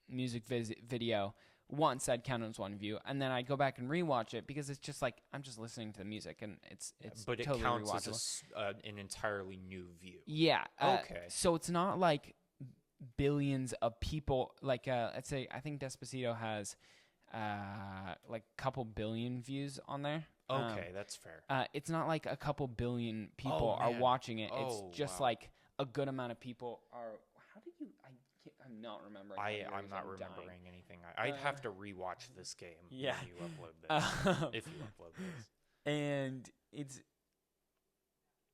music video once, I'd count it as one view, and then I'd go back and rewatch it because it's just like I'm just listening to the music, and it's but totally it counts rewatchable. as an entirely new view. Yeah. Okay. So it's not like billions of people. Like let's say I think Despacito has like a couple billion views on there. Okay, that's fair. It's not like a couple billion people are watching it. It's just like a good amount of people are. How did you? I'm not remembering. I'm not remembering anything. I'd have to rewatch this game when you upload this. If you upload this. And it's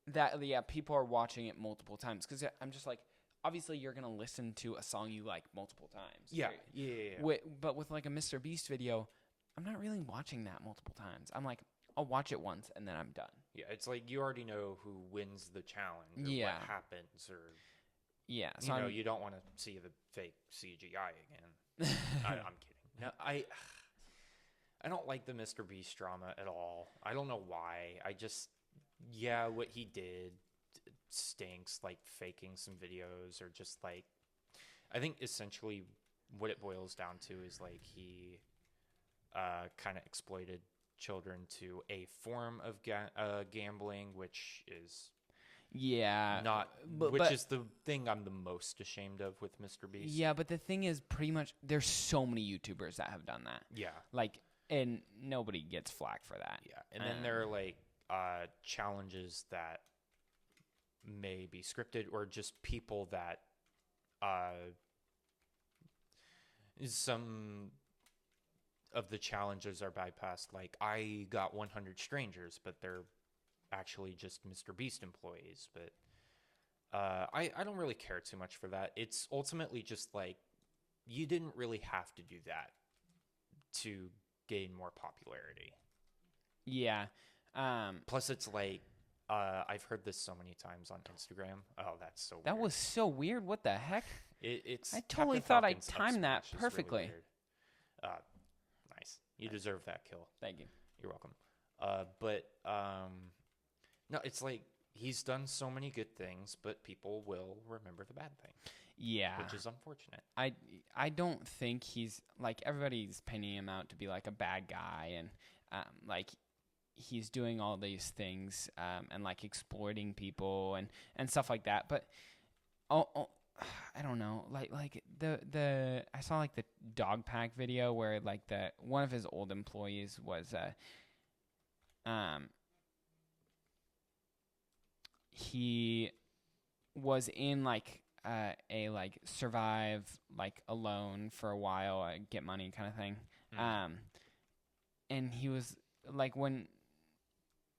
that, people are watching it multiple times. Because I'm just like, obviously you're going to listen to a song you like multiple times. Yeah, right? Yeah. But with like a Mr. Beast video, I'm not really watching that multiple times. I'm like, I'll watch it once and then I'm done. Yeah, it's like you already know who wins the challenge or what happens or... Yeah, so you don't want to see the fake CGI again. I'm kidding. No, I don't like the Mr. Beast drama at all. I don't know why. What he did stinks, like faking some videos or just like, I think essentially what it boils down to is like he kind of exploited children to a form of gambling, which is... Yeah. Which is the thing I'm the most ashamed of with Mr. Beast. Yeah, but the thing is, pretty much, there's so many YouTubers that have done that. Yeah. Like, and nobody gets flack for that. Yeah. And then there are, like, challenges that may be scripted or just people that some of the challenges are bypassed. Like, I got 100 strangers, but they're actually just Mr. Beast employees, but I don't really care too much for that. It's ultimately just like you didn't really have to do that to gain more popularity. Yeah. Plus, it's like I've heard this so many times on Instagram. Oh, that's so weird. That was so weird. What the heck? It's I totally thought I timed that perfectly. Really nice. You deserve that kill. Thank you. You're welcome. No, it's like he's done so many good things, but people will remember the bad thing. Yeah. Which is unfortunate. I don't think he's, like, everybody's painting him out to be, like, a bad guy, and, like, he's doing all these things, and, like, exploiting people and stuff like that, but, I don't know, like I saw, like, the dog pack video where, like, one of his old employees was, he was in like a like survive like alone for a while, get money kind of thing. And he was like, when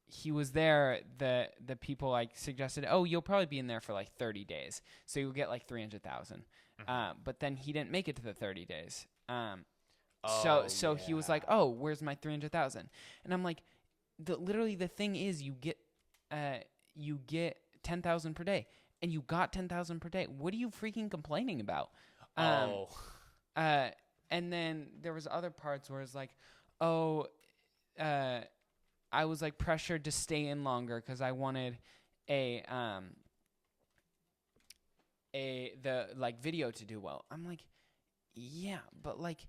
he was there, the people like suggested, oh, you'll probably be in there for like 30 days, so you'll get like 300,000. But then he didn't make it to the 30 days. So he was like, oh, where's my 300,000? And I'm like, literally the thing is, you get 10,000 per day, and you got 10,000 per day. What are you freaking complaining about? And then there was other parts where it's like, oh, I was like pressured to stay in longer because I wanted the like video to do well. I'm like, yeah, but like,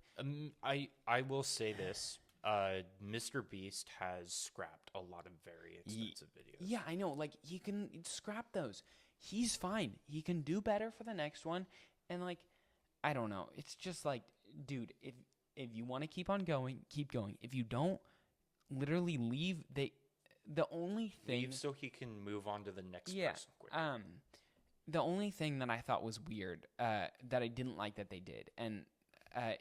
I will say this. Mr. Beast has scrapped a lot of very expensive videos. Yeah, I know. Like, he can scrap those. He's fine. He can do better for the next one. And like, I don't know. It's just like, dude, if you want to keep on going, keep going. If you don't, literally leave. The only thing leave so he can move on to the next person quicker. The only thing that I thought was weird, that I didn't like that they did, and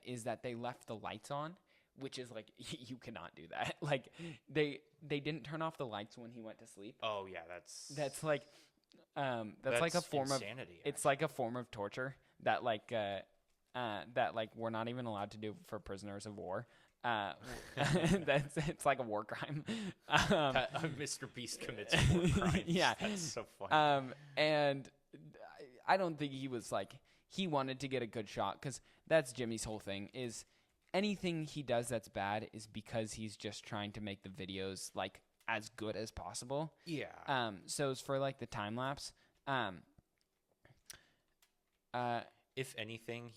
is that they left the lights on, which is like you cannot do that. Like they didn't turn off the lights when he went to sleep. Oh yeah, that's like like a form insanity, of it's like a form of torture that like we're not even allowed to do for prisoners of war. It's like a war crime. Mr. Beast commits war crimes. Yeah, that's so funny. And I don't think he was like he wanted to get a good shot because that's Jimmy's whole thing is anything he does that's bad is because he's just trying to make the videos like as good as possible. Yeah. So it's for like the time lapse. If anything,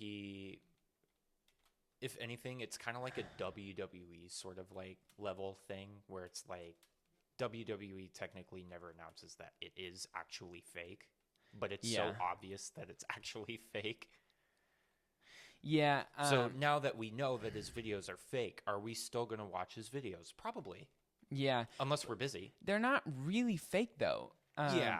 it's kind of like a WWE sort of like level thing where it's like WWE technically never announces that it is actually fake, but it's so obvious that it's actually fake. Yeah. So now that we know that his videos are fake, are we still going to watch his videos? Probably. Yeah. Unless we're busy. They're not really fake though. Yeah.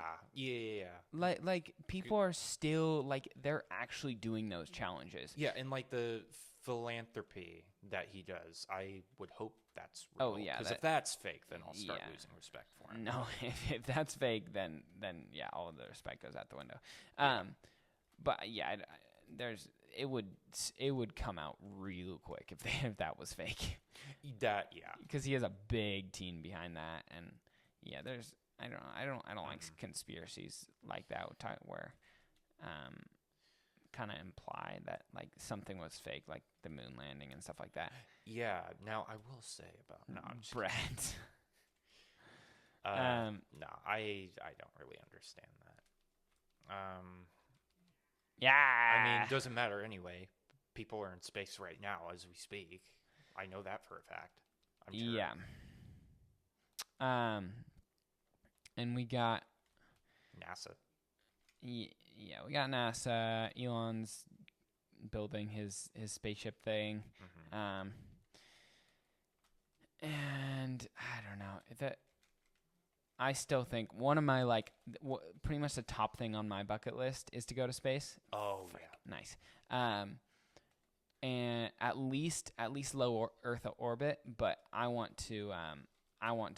Like people are still like they're actually doing those challenges. Yeah, and like the philanthropy that he does, I would hope that's real. Oh yeah, because if that's fake, then I'll start losing respect for him. No, if that's fake, then yeah, all of the respect goes out the window. But yeah, it would come out real quick if that was fake. Because he has a big team behind that, and yeah, there's I don't like conspiracies like that where kind of imply that like something was fake, like the moon landing and stuff like that. Yeah. Now I will say about Brett. No, I don't really understand that. Yeah. I mean, it doesn't matter anyway. People are in space right now as we speak. I know that for a fact. I'm sure. Yeah. And we got NASA. Yeah, we got NASA. Elon's building his spaceship thing. Mm-hmm. And I don't know. I still think one of my pretty much the top thing on my bucket list is to go to space. Oh, yeah. Nice. And at least low Earth orbit, but I want to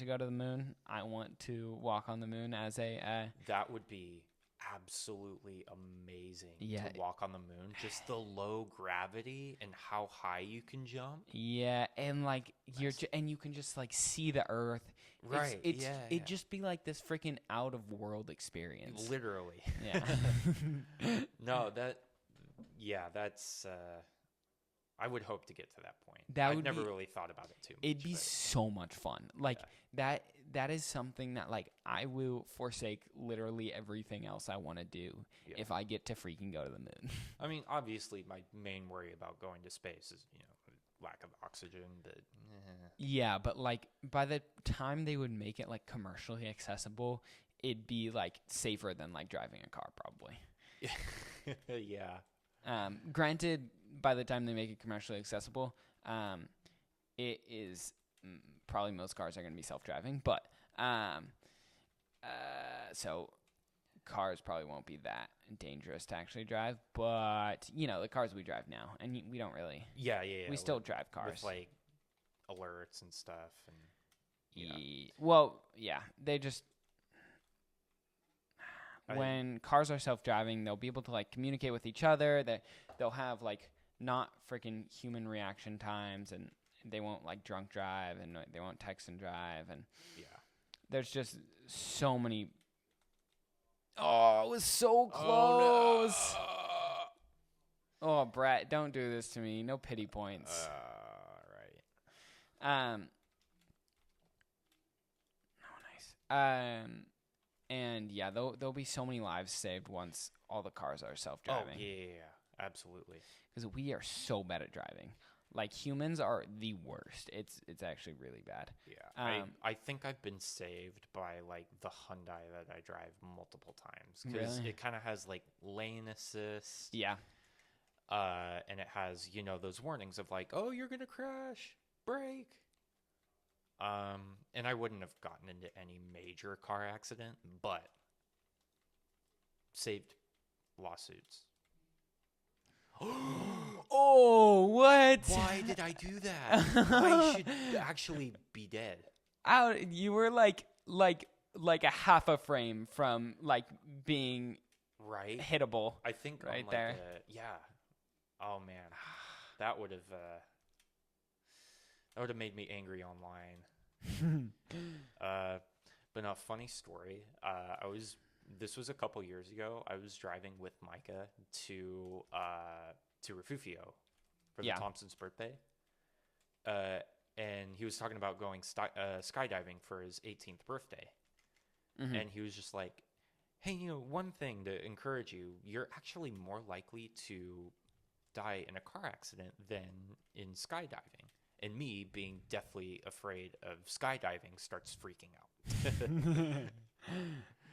go to the moon. I want to walk on the moon as a that would be absolutely amazing to walk on the moon. Just the low gravity and how high you can jump. Yeah, and like and you can just like see the Earth. Right. It'd just be like this freaking out of world experience. Literally. Yeah. No, that's I would hope to get to that point. I've never really thought about it too much. It'd be so much fun. Like that is something that like I will forsake literally everything else I want to do if I get to freaking go to the moon. I mean, obviously my main worry about going to space is, lack of oxygen, but yeah, but like by the time they would make it like commercially accessible, it'd be like safer than like driving a car probably. Yeah. Granted, by the time they make it commercially accessible, it is probably most cars are going to be self-driving, but so cars probably won't be that dangerous to actually drive. But the cars we drive now, and we don't really. Yeah. We still drive cars with like alerts and stuff, and well, yeah, they just. When cars are self-driving, they'll be able to like communicate with each other. They'll have like not freaking human reaction times, and they won't like drunk drive, and they won't text and drive, and there's just so many. Oh, it was so close. Oh, Oh, Brett, don't do this to me. No pity points. Right. Oh, nice. And yeah, there'll be so many lives saved once all the cars are self-driving. Oh, yeah, absolutely. Because we are so bad at driving. Like, humans are the worst. It's actually really bad. Yeah. I think I've been saved by, like, the Hyundai that I drive multiple times. Because Really? it kind of has, like, lane assist. Yeah. And it has, those warnings of, like, oh, you're going to crash. Brake. And I wouldn't have gotten into any major car accident, but saved lawsuits. Oh, what? Why did I do that? I should actually be dead. You were like a half a frame from like being right hittable. I think right on, like, there. Yeah. Oh man, that would have made me angry online. But no, funny story. This was a couple years ago. I was driving with Micah to Refugio for the Thompsons' birthday. And he was talking about going skydiving for his 18th birthday. Mm-hmm. And he was just like, hey, one thing to encourage you, you're actually more likely to die in a car accident than in skydiving. And me, being deathly afraid of skydiving, starts freaking out.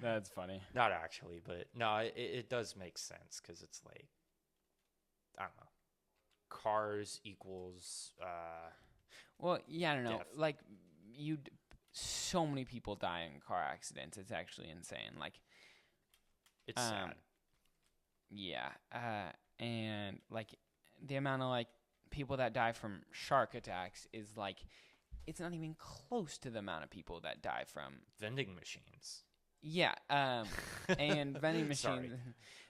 That's funny. Not actually, but no, it does make sense because it's like, I don't know. Cars equals Well, yeah, I don't know. death. Like, so many people die in car accidents. It's actually insane. Like, it's sad. Yeah. And like the amount of like people that die from shark attacks is like, it's not even close to the amount of people that die from Vending machines. Yeah. And vending machines. Sorry.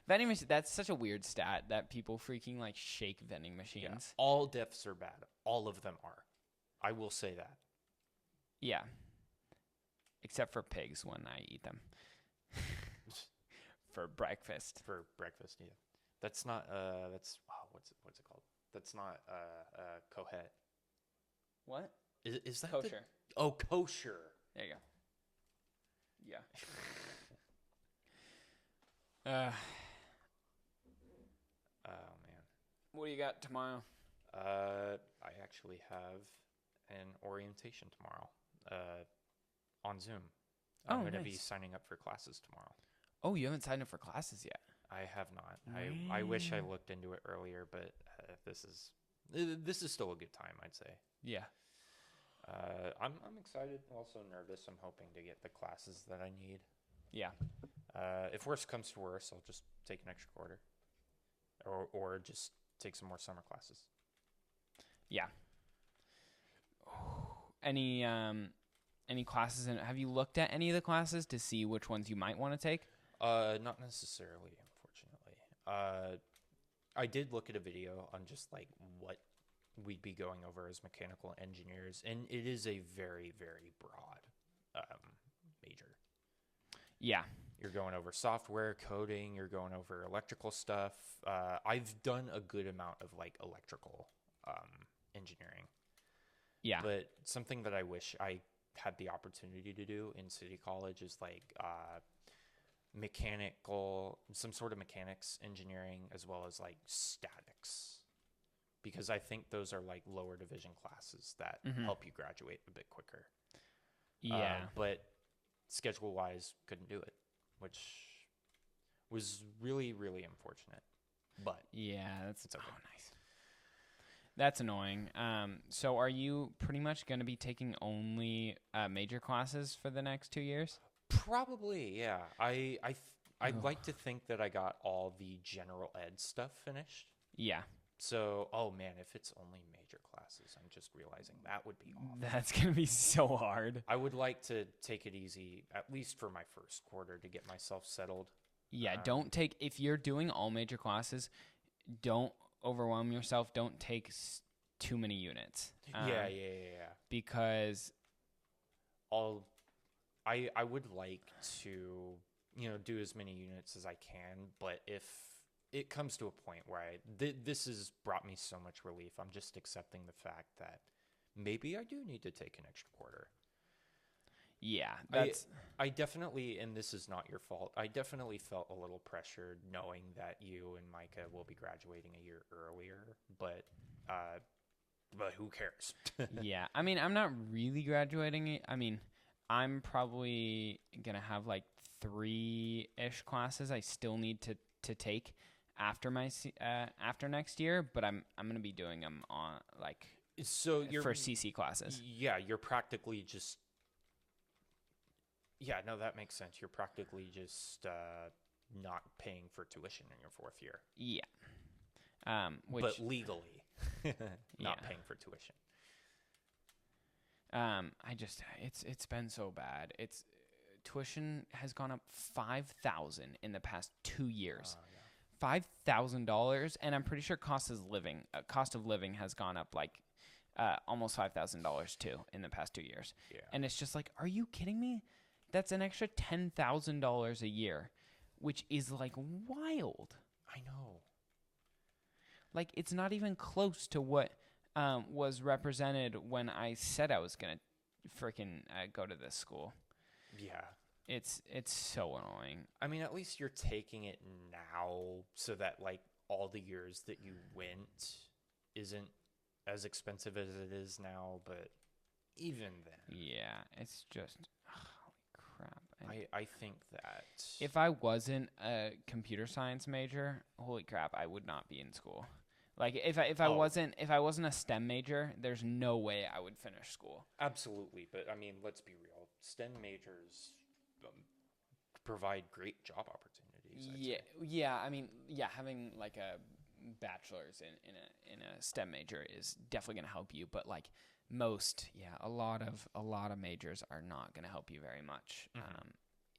Vending machines. That's such a weird stat that people freaking like shake vending machines. Yeah. All deaths are bad. All of them are. I will say that. Yeah. Except for pigs when I eat them. For breakfast. For breakfast, yeah. That's not that's what's it called? That's not cohet. What? Is that Kosher. Kosher. There you go. Yeah. Oh man. What do you got tomorrow? I actually have an orientation tomorrow. On Zoom. I'm going to be signing up for classes tomorrow. Oh, you haven't signed up for classes yet? I have not. I wish I looked into it earlier, but this is still a good time, I'd say. Yeah. I'm excited, also nervous. I'm hoping to get the classes that I need. Yeah. If worse comes to worse, I'll just take an extra quarter, or just take some more summer classes. Yeah. Any classes? Have you looked at any of the classes to see which ones you might want to take? Not necessarily, unfortunately. I did look at a video on just like what we'd be going over as mechanical engineers, and it is a very, very broad major. Yeah. You're going over software, coding, you're going over electrical stuff. I've done a good amount of like electrical engineering. Yeah. But something that I wish I had the opportunity to do in City College is like some sort of mechanics engineering, as well as like statics, because I think those are like lower division classes that help you graduate a bit quicker. Yeah. But schedule wise, couldn't do it, which was really, really unfortunate. But yeah, it's okay. Oh, nice. That's annoying. So are you pretty much going to be taking only major classes for the next 2 years? Probably, yeah. I'd like to think that I got all the general ed stuff finished. Yeah. So, oh man, if it's only major classes, I'm just realizing that would be awful. That's going to be so hard. I would like to take it easy, at least for my first quarter, to get myself settled. Yeah, if you're doing all major classes, don't overwhelm yourself. Don't take too many units. Yeah. Because I would like to, do as many units as I can, but if it comes to a point where this has brought me so much relief. I'm just accepting the fact that maybe I do need to take an extra quarter. Yeah, that's. I definitely, and this is not your fault, I definitely felt a little pressured knowing that you and Micah will be graduating a year earlier, but who cares? Yeah, I mean, I'm not really graduating. I mean, I'm probably gonna have like 3-ish classes I still need to take after after next year, but I'm gonna be doing them on like so you're for CC classes. Yeah, you're practically just. Yeah, no, that makes sense. You're practically just not paying for tuition in your 4th year. Yeah. But legally, not Yeah. paying for tuition. It's been so bad. Tuition has gone up $5,000 in the past 2 years. Yeah. $5,000, and I'm pretty sure cost of living has gone up like almost $5,000 too in the past 2 years. Yeah. And it's just like, are you kidding me? That's an extra $10,000 a year, which is like wild. I know. Like, it's not even close to what was represented when I said I was gonna freaking go to this school. Yeah. It's so annoying. I mean, at least you're taking it now so that like all the years that you went isn't as expensive as it is now, but even then. Yeah, it's just holy crap. I think that If I wasn't a computer science major, holy crap, I would not be in school. Like if I wasn't a STEM major, there's no way I would finish school. Absolutely, but I mean, let's be real. STEM majors provide great job opportunities. Yeah. I mean, having like a bachelor's in a STEM major is definitely gonna help you, but like a lot of majors are not gonna help you very much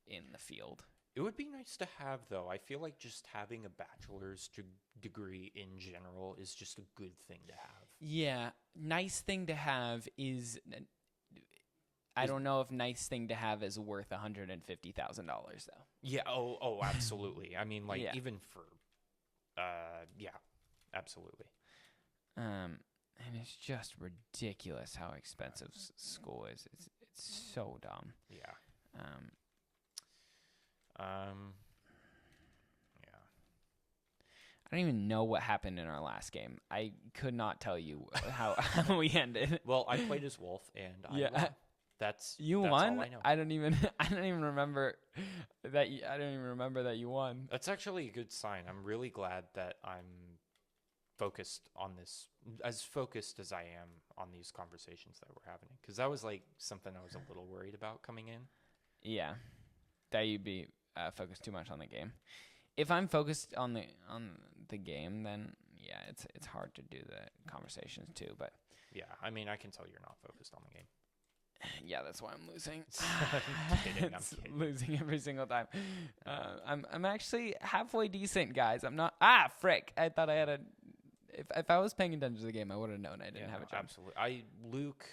in the field. It would be nice to have, though. I feel like just having a bachelor's degree in general is just a good thing to have. Yeah, nice thing to have is. I don't know if nice thing to have is worth $150,000 though. Yeah. Oh, absolutely. I mean, like even for, yeah, absolutely. And it's just ridiculous how expensive school is. It's so dumb. Yeah. Yeah. I don't even know what happened in our last game. I could not tell you how we ended. Well, I played as Wolf, and I won. That's won. All I know. I don't even remember that. I don't even remember that you won. That's actually a good sign. I'm really glad that I'm focused on this, as focused as I am on these conversations that we're having, because that was like something I was a little worried about coming in. Yeah, that you'd be focused too much on the game. If I'm focused on the game, then yeah, it's hard to do the conversations too. But yeah, I mean, I can tell you're not focused on the game. Yeah, that's why I'm losing. I'm kidding. Losing every single time. I'm actually halfway decent, guys. I'm not. Frick! I thought I had a. If I was paying attention to the game, I would have known I didn't have a jump. Absolutely. Luke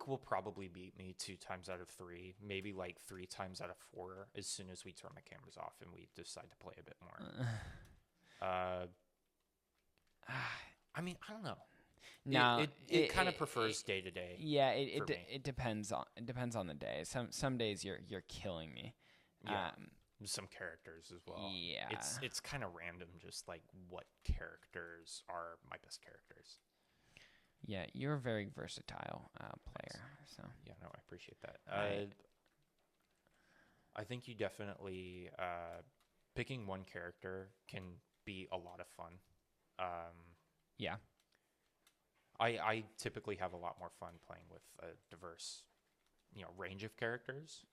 will probably beat me 2 times out of 3, maybe like 3 times out of 4, as soon as we turn the cameras off and we decide to play a bit more. I mean, I don't know. No, it kind of prefers day to day. Yeah, it depends on the day. Some days you're killing me. Yeah. Some characters as well. Yeah. It's kind of random, just like what characters are my best characters. Yeah, you're a very versatile player. So yeah, no, I appreciate that. I think you definitely picking one character can be a lot of fun. Yeah. I typically have a lot more fun playing with a diverse, range of characters.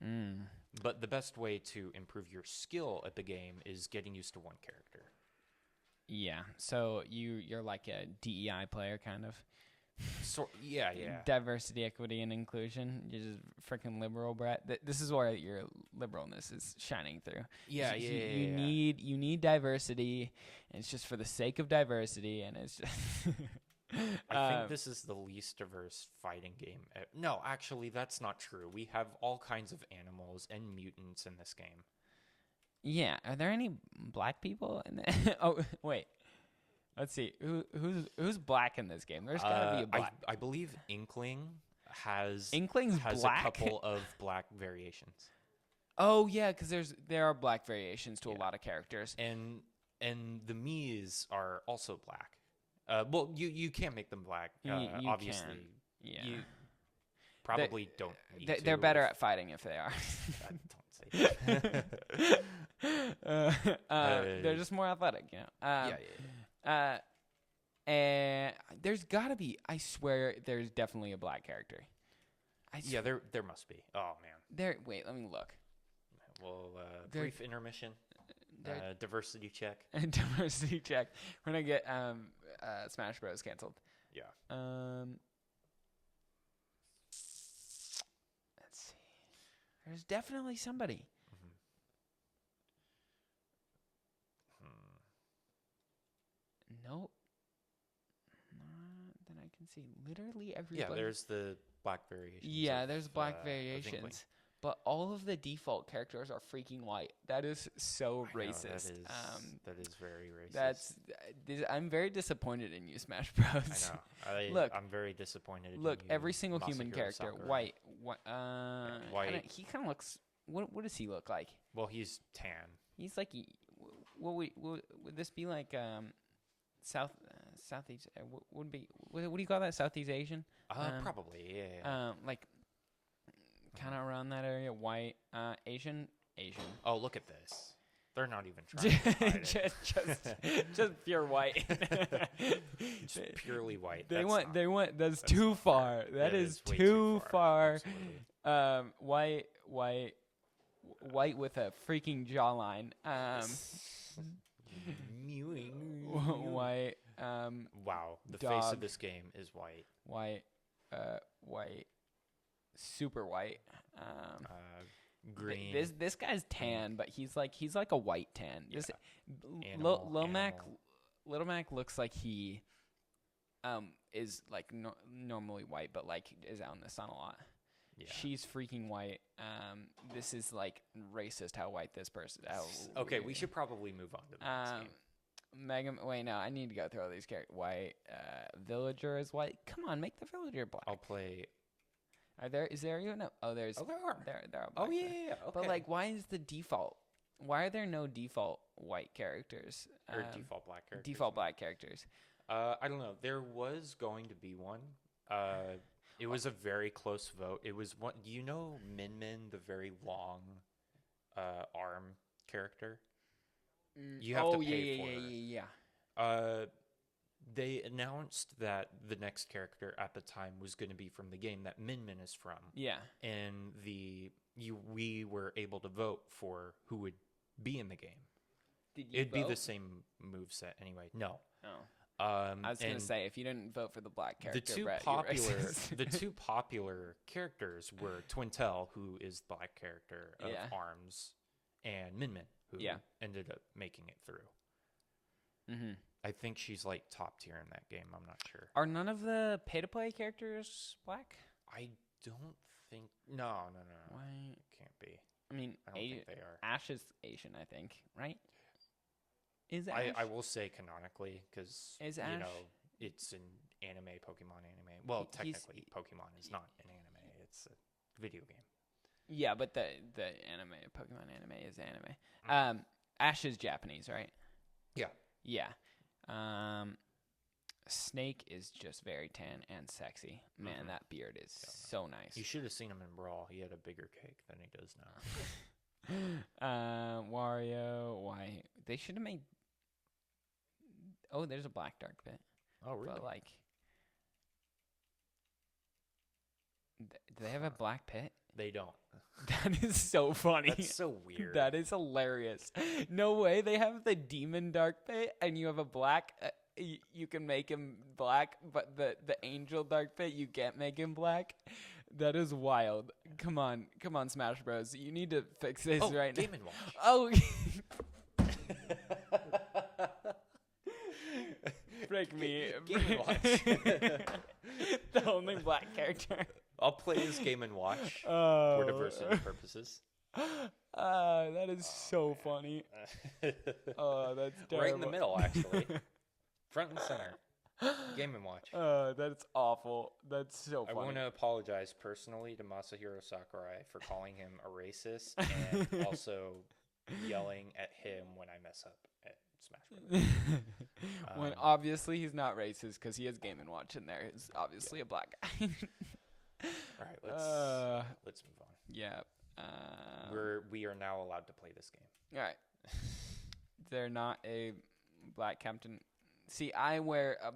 But the best way to improve your skill at the game is getting used to one character. Yeah. So you're like a DEI player, kind of. So yeah. Diversity, equity, and inclusion. You're just freaking liberal, Brett. This is where your liberalness is shining through. Yeah. You need diversity, and it's just for the sake of diversity, and it's just. I think this is the least diverse fighting game. No, actually, that's not true. We have all kinds of animals and mutants in this game. Yeah. Are there any black people in the Oh, wait. Let's see. Who's black in this game? There's got to be a black. I believe Inkling has Inkling's black? a couple of black variations. Oh yeah, because there are black variations to a lot of characters. And the Miis are also black. Well, you can't make them black. You obviously, can. Yeah. You probably don't need to. They're better at fighting if they are. Don't say that. They're just more athletic, you know. And there's got to be. I swear, there's definitely a black character. There must be. Oh man. Wait, let me look. Well, brief intermission. Diversity check. Diversity check. We're gonna get Smash Bros. Canceled. Yeah. Let's see. There's definitely somebody. Nope. Not that I can see. Literally everybody. Yeah, there's the black variations. Yeah, there's black variations. But all of the default characters are freaking white. That is so racist. That is very racist. I'm very disappointed in you, Smash Bros. I know. Look, I'm very disappointed in look, you, every single human character, Sakurai. white. He kind of looks. What does he look like? Well, he's tan. He's like. Would this be like Southeast? What do you call that? Southeast Asian? Probably. Yeah. Like. Kind of around that area, white, Asian. Oh, look at this! They're not even trying to hide it. just pure white. Just purely white. That's too far. That is too far. White with a freaking jawline. White. Wow, the dog. face of this game is white. White. Super white. Green. This guy's tan, but he's like a white tan. Yeah. Little Mac looks like he is like normally white, but like is out in the sun a lot. Yeah. She's freaking white. This is like racist how white this person. Okay, we should probably move on to the next game. Wait, no, I need to go through all these characters. White. Villager is white. Come on, make the villager black. I'll play. Is there even no? Oh, there's. Oh, there are. There are. Oh, yeah. Okay. But like, why is the default? Why are there no default white characters? Or default black characters? Default black characters. I don't know. There was going to be one. It was a very close vote. It was one. Do you know Min Min, the very long arm character? You have to pay for her. They announced that the next character at the time was going to be from the game that Min Min is from. Yeah. And we were able to vote for who would be in the game. It'd be the same moveset anyway. No. Oh. I was going to say, if you didn't vote for the black character, the two popular characters were Twintel, who is the black character of ARMS, and Min Min, who ended up making it through. Mm-hmm. I think she's like top tier in that game. I'm not sure. Are none of the pay-to-play characters black? I don't think. No. Why? It can't be. I mean, I don't think they are. Ash is Asian, I think, right? Is Ash? I will say canonically because it's an anime, Pokemon anime. Well, technically, Pokemon is not an anime; it's a video game. Yeah, but the anime, Pokemon anime is anime. Ash is Japanese, right? Yeah. Yeah. Snake is just very tan and sexy. Man, that beard is so nice. You should have seen him in Brawl. He had a bigger cake than he does now. Wario, why? They should have made... Oh, there's a black dark pit. Oh, really? But, like... Do they have a black pit? They don't. That is so funny. That's so weird. That is hilarious. No way. They have the demon dark pit, and you have a black... you can make him black, but the angel dark pit, you can't make him black. That is wild. Come on, Smash Bros. You need to fix this right now. Game & Watch. Oh, break me. Game & Watch. The only black character. I'll play as Game & Watch for diversity purposes. That is so funny. That's terrible. Right in the middle, actually. Front and center. Game & Watch. That's awful. That's so funny. I want to apologize personally to Masahiro Sakurai for calling him a racist and also yelling at him when I mess up at Smash Bros. When obviously he's not racist because he has Game & Watch in there. He's obviously a black guy. All right, let's move on. Yeah. We are now allowed to play this game. All right. They're not a black captain. See, I wear a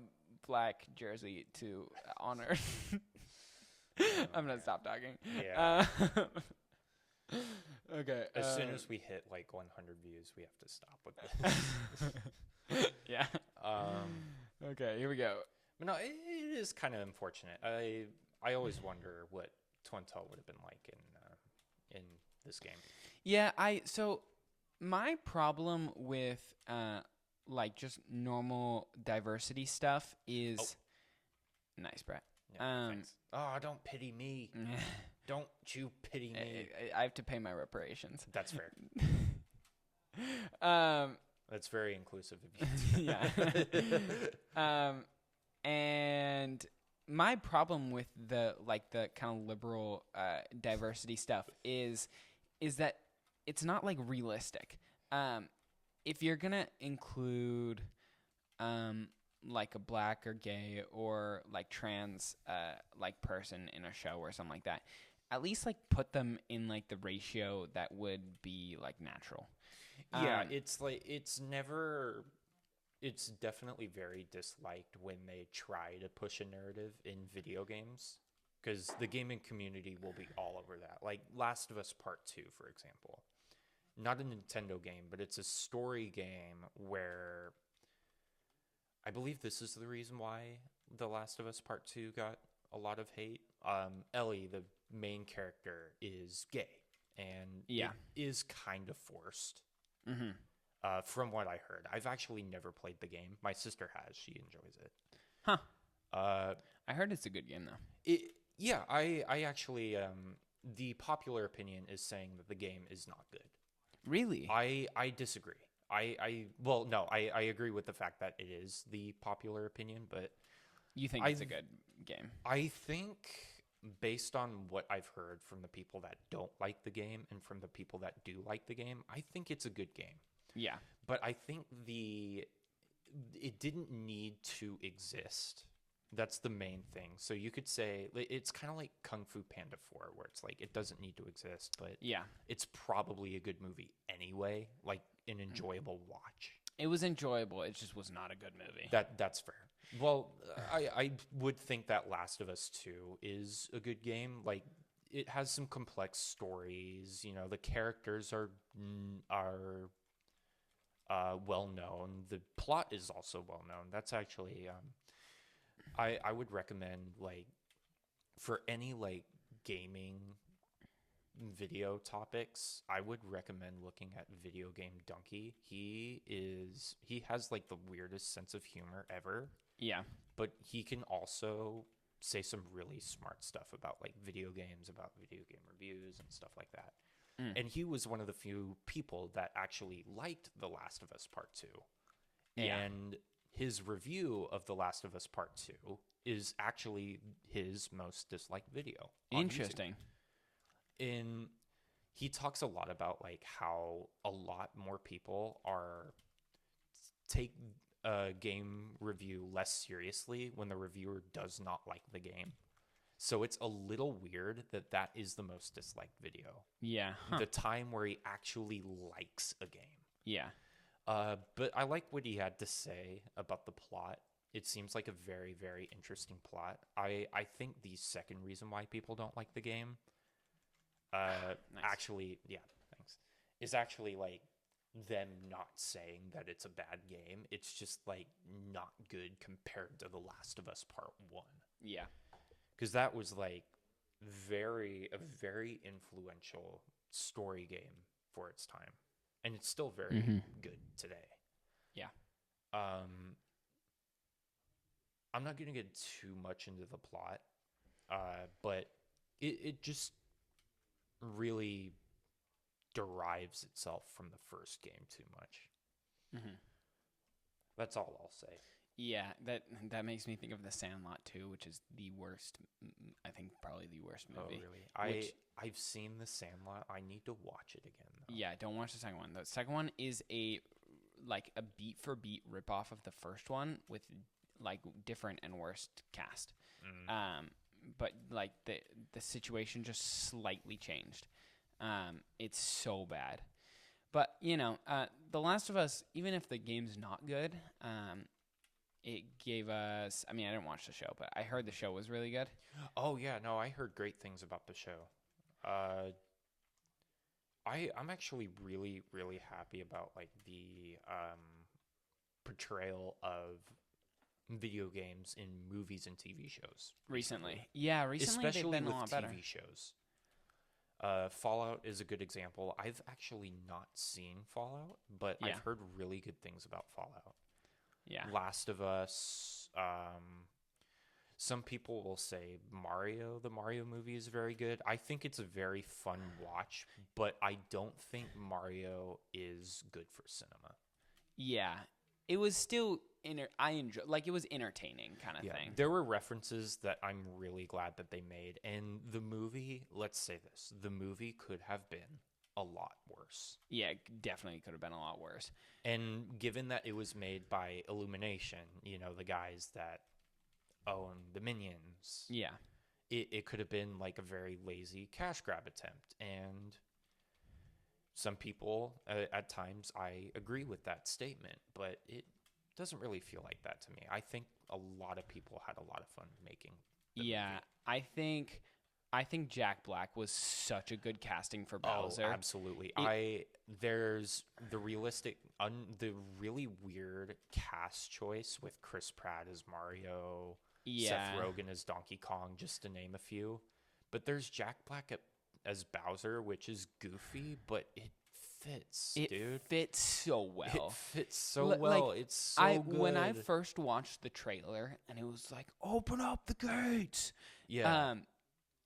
black jersey to honor. I'm gonna stop talking. Yeah. Okay. As soon as we hit like 100 views, we have to stop with this. Yeah. Okay. Here we go. But no, it is kind of unfortunate. I always wonder what Twintel would have been like in this game. Yeah. So my problem with like just normal diversity stuff is nice, Brett. Yeah, thanks. Oh, don't pity me. Don't you pity me. I have to pay my reparations. That's fair. That's very inclusive of you. Yeah. And my problem with the kind of liberal diversity stuff is that it's not like realistic. If you're gonna include like a black or gay or like trans like person in a show or something like that, at least like put them in like the ratio that would be like natural. Yeah, it's definitely very disliked when they try to push a narrative in video games, because the gaming community will be all over that. Like Last of Us Part 2, for example. Not a Nintendo game, but it's a story game where I believe this is the reason why The Last of Us Part 2 got a lot of hate. Ellie, the main character, is gay, and it is kind of forced. Mm-hmm. From what I heard. I've actually never played the game. My sister has. She enjoys it. Huh. I heard it's a good game, though. I actually, the popular opinion is saying that the game is not good. Really? I disagree. Well, no, I agree with the fact that it is the popular opinion, but... You think it's a good game? I think, based on what I've heard from the people that don't like the game and from the people that do like the game, I think it's a good game. Yeah. But I think it didn't need to exist. That's the main thing. So you could say it's kind of like Kung Fu Panda 4, where it's like it doesn't need to exist, but it's probably a good movie anyway, like an enjoyable watch. It was enjoyable. It just was not a good movie. That's fair. Well, I would think that Last of Us 2 is a good game. Like, it has some complex stories. You know, the characters are well known. The plot is also well known. That's actually I would recommend, like, for any like gaming video topics, I would recommend looking at Video Game Donkey. He has like the weirdest sense of humor ever. Yeah. But he can also say some really smart stuff about like video games, about video game reviews and stuff like that. And he was one of the few people that actually liked The Last of Us Part 2. Yeah. And his review of The Last of Us Part 2 is actually his most disliked video. Interesting. He talks a lot about like how a lot more people take a game review less seriously when the reviewer does not like the game. So it's a little weird that is the most disliked video. Yeah. The time where he actually likes a game. Yeah. But I like what he had to say about the plot. It seems like a very, very interesting plot. I think the second reason why people don't like the game, nice. actually, yeah, thanks, is actually like them not saying that it's a bad game. It's just like not good compared to The Last of Us Part 1. Yeah. Because that was like a very influential story game for its time. And it's still very good today. Yeah. I'm not going to get too much into the plot, but it just really derives itself from the first game too much. Mm-hmm. That's all I'll say. Yeah, that makes me think of The Sandlot too, which is the worst. I think probably the worst movie. Oh, really? I've seen The Sandlot. I need to watch it again, though. Yeah, don't watch the second one. The second one is a beat for beat ripoff of the first one with like different and worse cast. But like the situation just slightly changed. It's so bad. But The Last of Us, even if the game's not good, it gave us. I mean, I didn't watch the show, but I heard the show was really good. Oh yeah, no, I heard great things about the show. I'm actually really, really happy about like the portrayal of video games in movies and TV shows Recently. Yeah, recently especially they've been with a lot TV better. shows. Fallout is a good example. I've actually not seen Fallout, but Yeah. I've heard really good things about Fallout. Yeah. Last of Us. Some people will say the Mario movie is very good. I think it's a very fun watch, but I don't think Mario is good for cinema. Yeah. It was still I enjoy it was entertaining kind of thing. There were references that I'm really glad that they made. And the movie, let's say this, the movie could have been a lot worse. Yeah, it definitely could have been a lot worse. And given that it was made by Illumination, the guys that own the Minions. Yeah. It could have been like a very lazy cash grab attempt. And some people, at times, I agree with that statement, but it doesn't really feel like that to me. I think a lot of people had a lot of fun making the movie. I think Jack Black was such a good casting for Bowser. Oh, absolutely. There's the realistic, the really weird cast choice with Chris Pratt as Mario, Seth Rogen as Donkey Kong, just to name a few. But there's Jack Black as Bowser, which is goofy, but it fits, dude. It fits so well. It fits so well. It's so good. When I first watched the trailer and it was like, open up the gates. Yeah.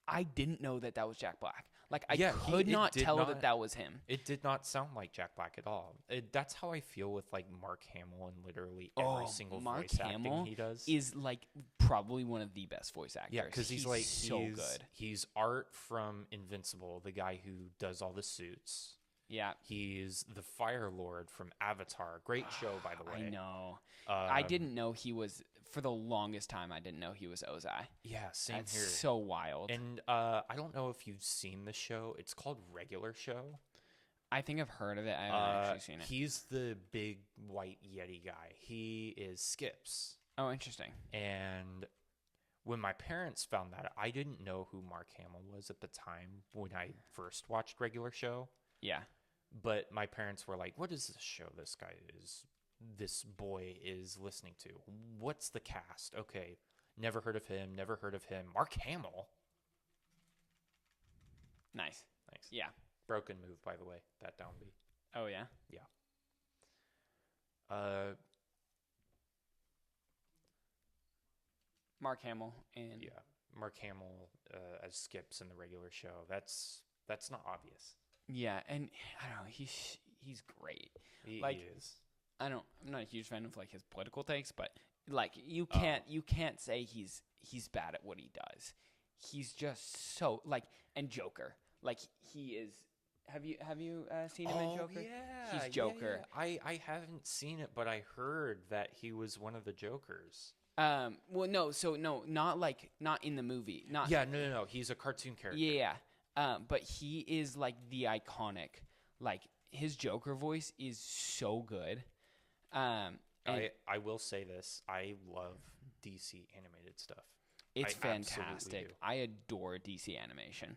I didn't know that was Jack Black. I could not tell that was him. It did not sound like Jack Black at all. That's how I feel with Mark Hamill and literally every single voice acting he does. Is probably one of the best voice actors. Yeah, because he's so good. He's Art from Invincible, the guy who does all the suits. Yeah. He's the Fire Lord from Avatar. Great show, by the way. I know. I didn't know he was, for the longest time, I didn't know he was Ozai. Yeah, same That's here. So wild. And I don't know if you've seen the show. It's called Regular Show. I think I've heard of it. I haven't actually seen it. He's the big white Yeti guy. He is Skips. Oh, interesting. And when my parents found that, I didn't know who Mark Hamill was at the time when I first watched Regular Show. Yeah. But my parents were like, what is this show this boy is listening to? What's the cast? Okay, never heard of him. Mark Hamill. Nice. Yeah. Broken move, by the way, that downbeat. Oh, yeah? Yeah. Mark Hamill and... Yeah, Mark Hamill as Skips in the Regular Show. That's not obvious. Yeah, and I don't know, he's great. He is. I'm not a huge fan of his political takes, but you can't say he's bad at what he does. He's just so and Joker. He is. Have you seen him in Joker? Yeah, he's Joker. Yeah. I haven't seen it, but I heard that he was one of the Jokers. Well, not in the movie. Not. Yeah, no. He's a cartoon character. Yeah. But he is the iconic. His Joker voice is so good. I will say this. I love DC animated stuff. It's fantastic. I adore DC animation.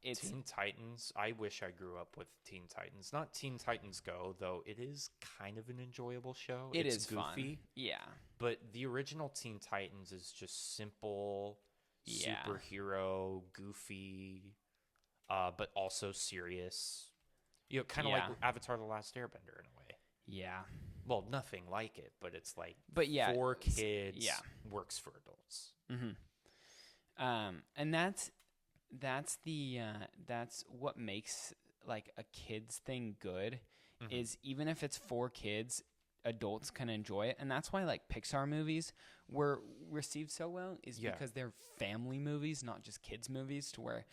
It's Teen Titans. I wish I grew up with Teen Titans. Not Teen Titans Go, though it is kind of an enjoyable show. It's goofy. Fun. Yeah. But the original Teen Titans is just simple, superhero, goofy, but also serious. Kind of like Avatar: The Last Airbender in a way. Yeah. Well, nothing like it, but it's for kids. Yeah. Works for adults. Mm-hmm. And that's what makes like a kids thing good Mhm. is even if it's for kids, adults can enjoy it. And that's why like Pixar movies were received so well is Yeah. because they're family movies, not just kids movies, to where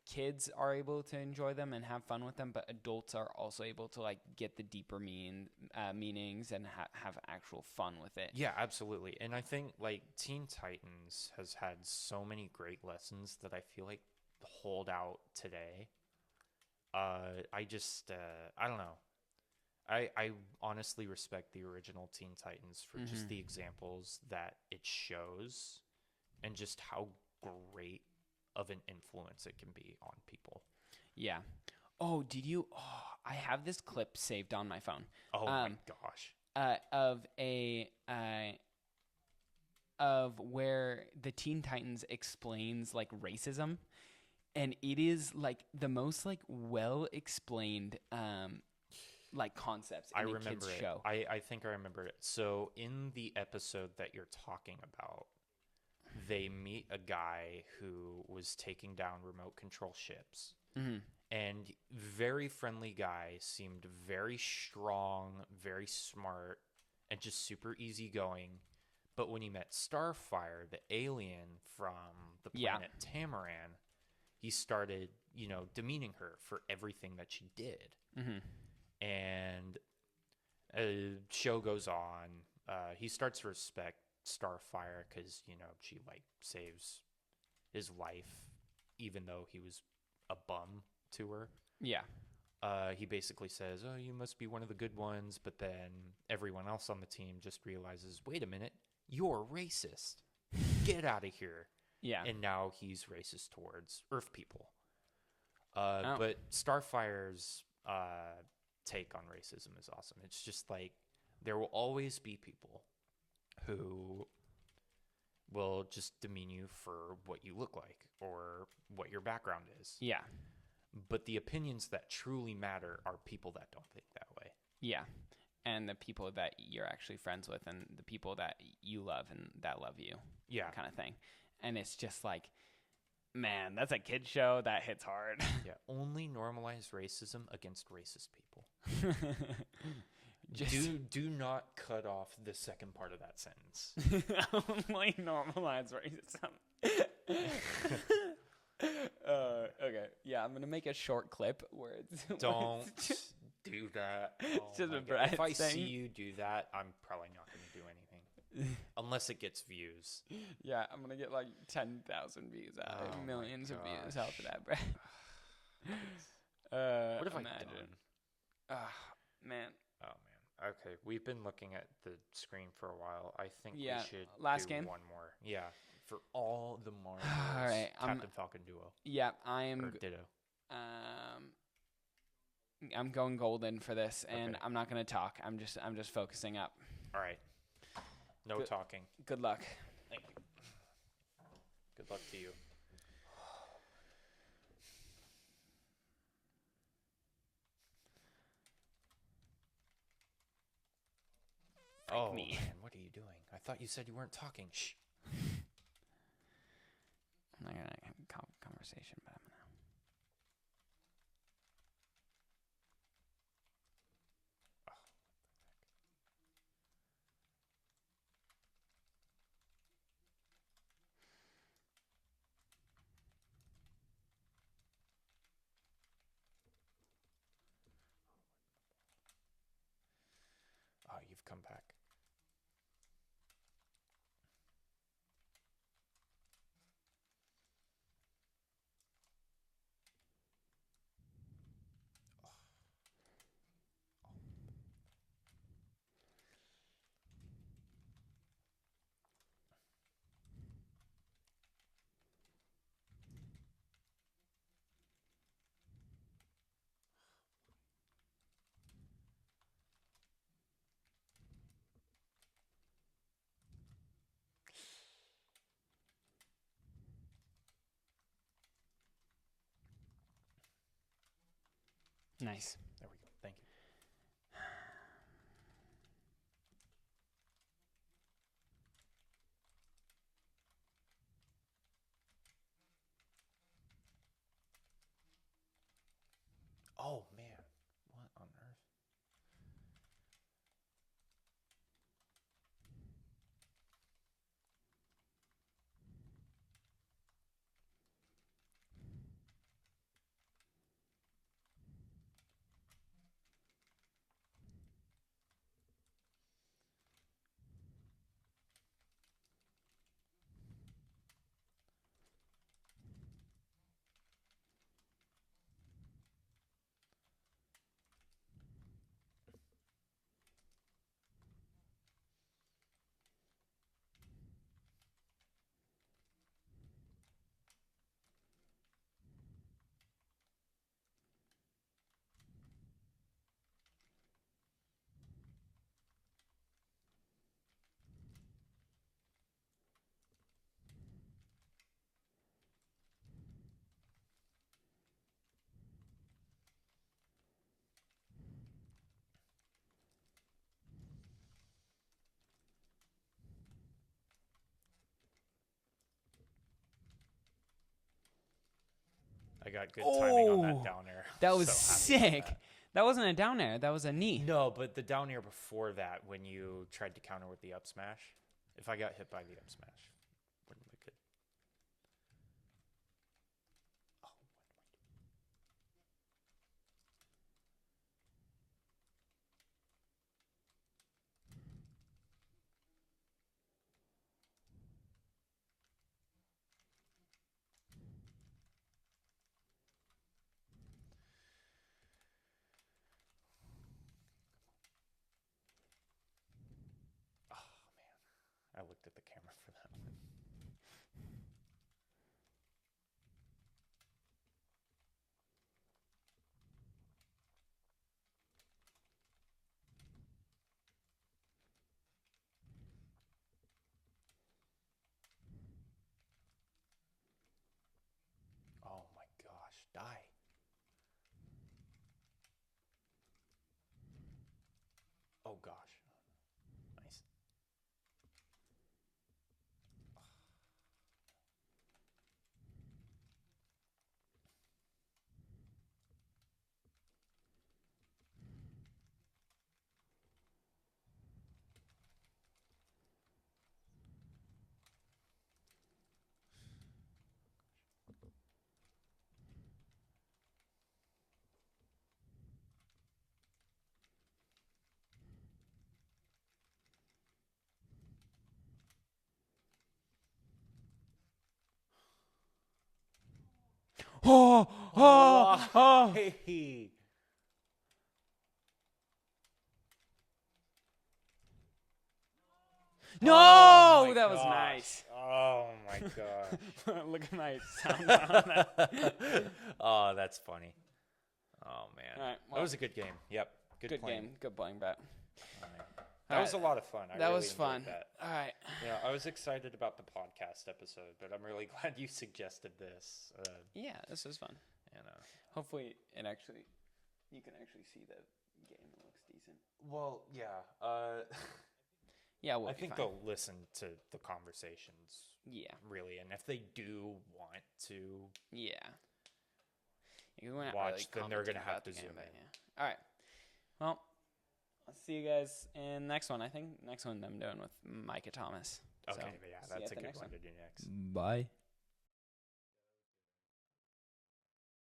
kids are able to enjoy them and have fun with them, but adults are also able to like get the deeper meanings and have actual fun with it. Yeah, absolutely. And I think like Teen Titans has had so many great lessons that I feel like hold out today. I don't know. I honestly respect the original Teen Titans for just the examples that it shows and just how great of an influence it can be on people. Yeah. Oh, I have this clip saved on my phone. Oh my gosh. Of where the Teen Titans explains like racism, and it is like the most like well explained like concepts in I a remember kids it. show. I think I remember it. So in the episode that you're talking about, they meet a guy who was taking down remote control ships. Mm-hmm. And very friendly guy, seemed very strong, very smart, and just super easygoing. But when he met Starfire, the alien from the planet Tamaran, he started, demeaning her for everything that she did. Mm-hmm. And show goes on. He starts to respect Starfire because, she like saves his life, even though he was a bum to her. Yeah. He basically says, "Oh, you must be one of the good ones," but then everyone else on the team just realizes, "Wait a minute, you're racist. Get out of here." Yeah. And now he's racist towards Earth people. But Starfire's take on racism is awesome. It's just like there will always be people who will just demean you for what you look like or what your background is. Yeah. But the opinions that truly matter are people that don't think that way. Yeah. And the people that you're actually friends with and the people that you love and that love you. Yeah. Kind of thing. And it's just like, man, that's a kid show that hits hard. Yeah. Only normalize racism against racist people. Do not cut off the second part of that sentence. Only normalize racism. Okay. Yeah, I'm gonna make a short clip where it's Don't do that. It's just a God. If I thing. see you do that, I'm probably not going to do anything unless it gets views. Yeah, I'm gonna get like 10,000 views out, Oh millions my of views gosh. out for that, bro. What have imagine. I done? Man. Oh man. Okay, we've been looking at the screen for a while. I think we should last do game? one more. Yeah, for all the Marvels. All right, Captain Falcon duo Yeah, or ditto. I'm going golden for this, and Okay. I'm not gonna talk. I'm just focusing up. All right. No Good- talking. Good luck. Thank you. Good luck to you. Oh me. man, what are you doing? I thought you said you weren't talking. Shh. I'm not gonna have a conversation, but I'm gonna. Oh, you've come back. Nice. There we go. Thank you. Oh I got good timing on that down air. That was sick. That wasn't a down air. That was a knee. No, but the down air before that, when you tried to counter with the up smash, if I got hit by the up smash, wouldn't have been good. I looked at the camera for that one. Oh my gosh, die. Oh gosh. Nice. Hey. No, Oh that was gosh. nice. Oh my gosh. Look at my sound on that. Oh, that's funny. Oh man. All right, That was a good game. Yep. Good playing. game. Good playing, Brett. All right. That was a lot of fun. I That really was enjoyed fun. That. All right. Yeah, I was excited about the podcast episode, but I'm really glad you suggested this. Yeah, this was fun. You know. Hopefully, you can actually see the game. It looks decent. Well, yeah. Yeah, we'll I be think fine. they'll listen to the conversations. Yeah. Really, and if they do want to Yeah. We're not watch, really then they're commenting gonna have about to the game, zoom but in. yeah. All right. Well, I'll see you guys in the next one. I think next one I'm doing with Micah Thomas. Okay, So, yeah, see you that's at a the good next one one. to do next. Bye.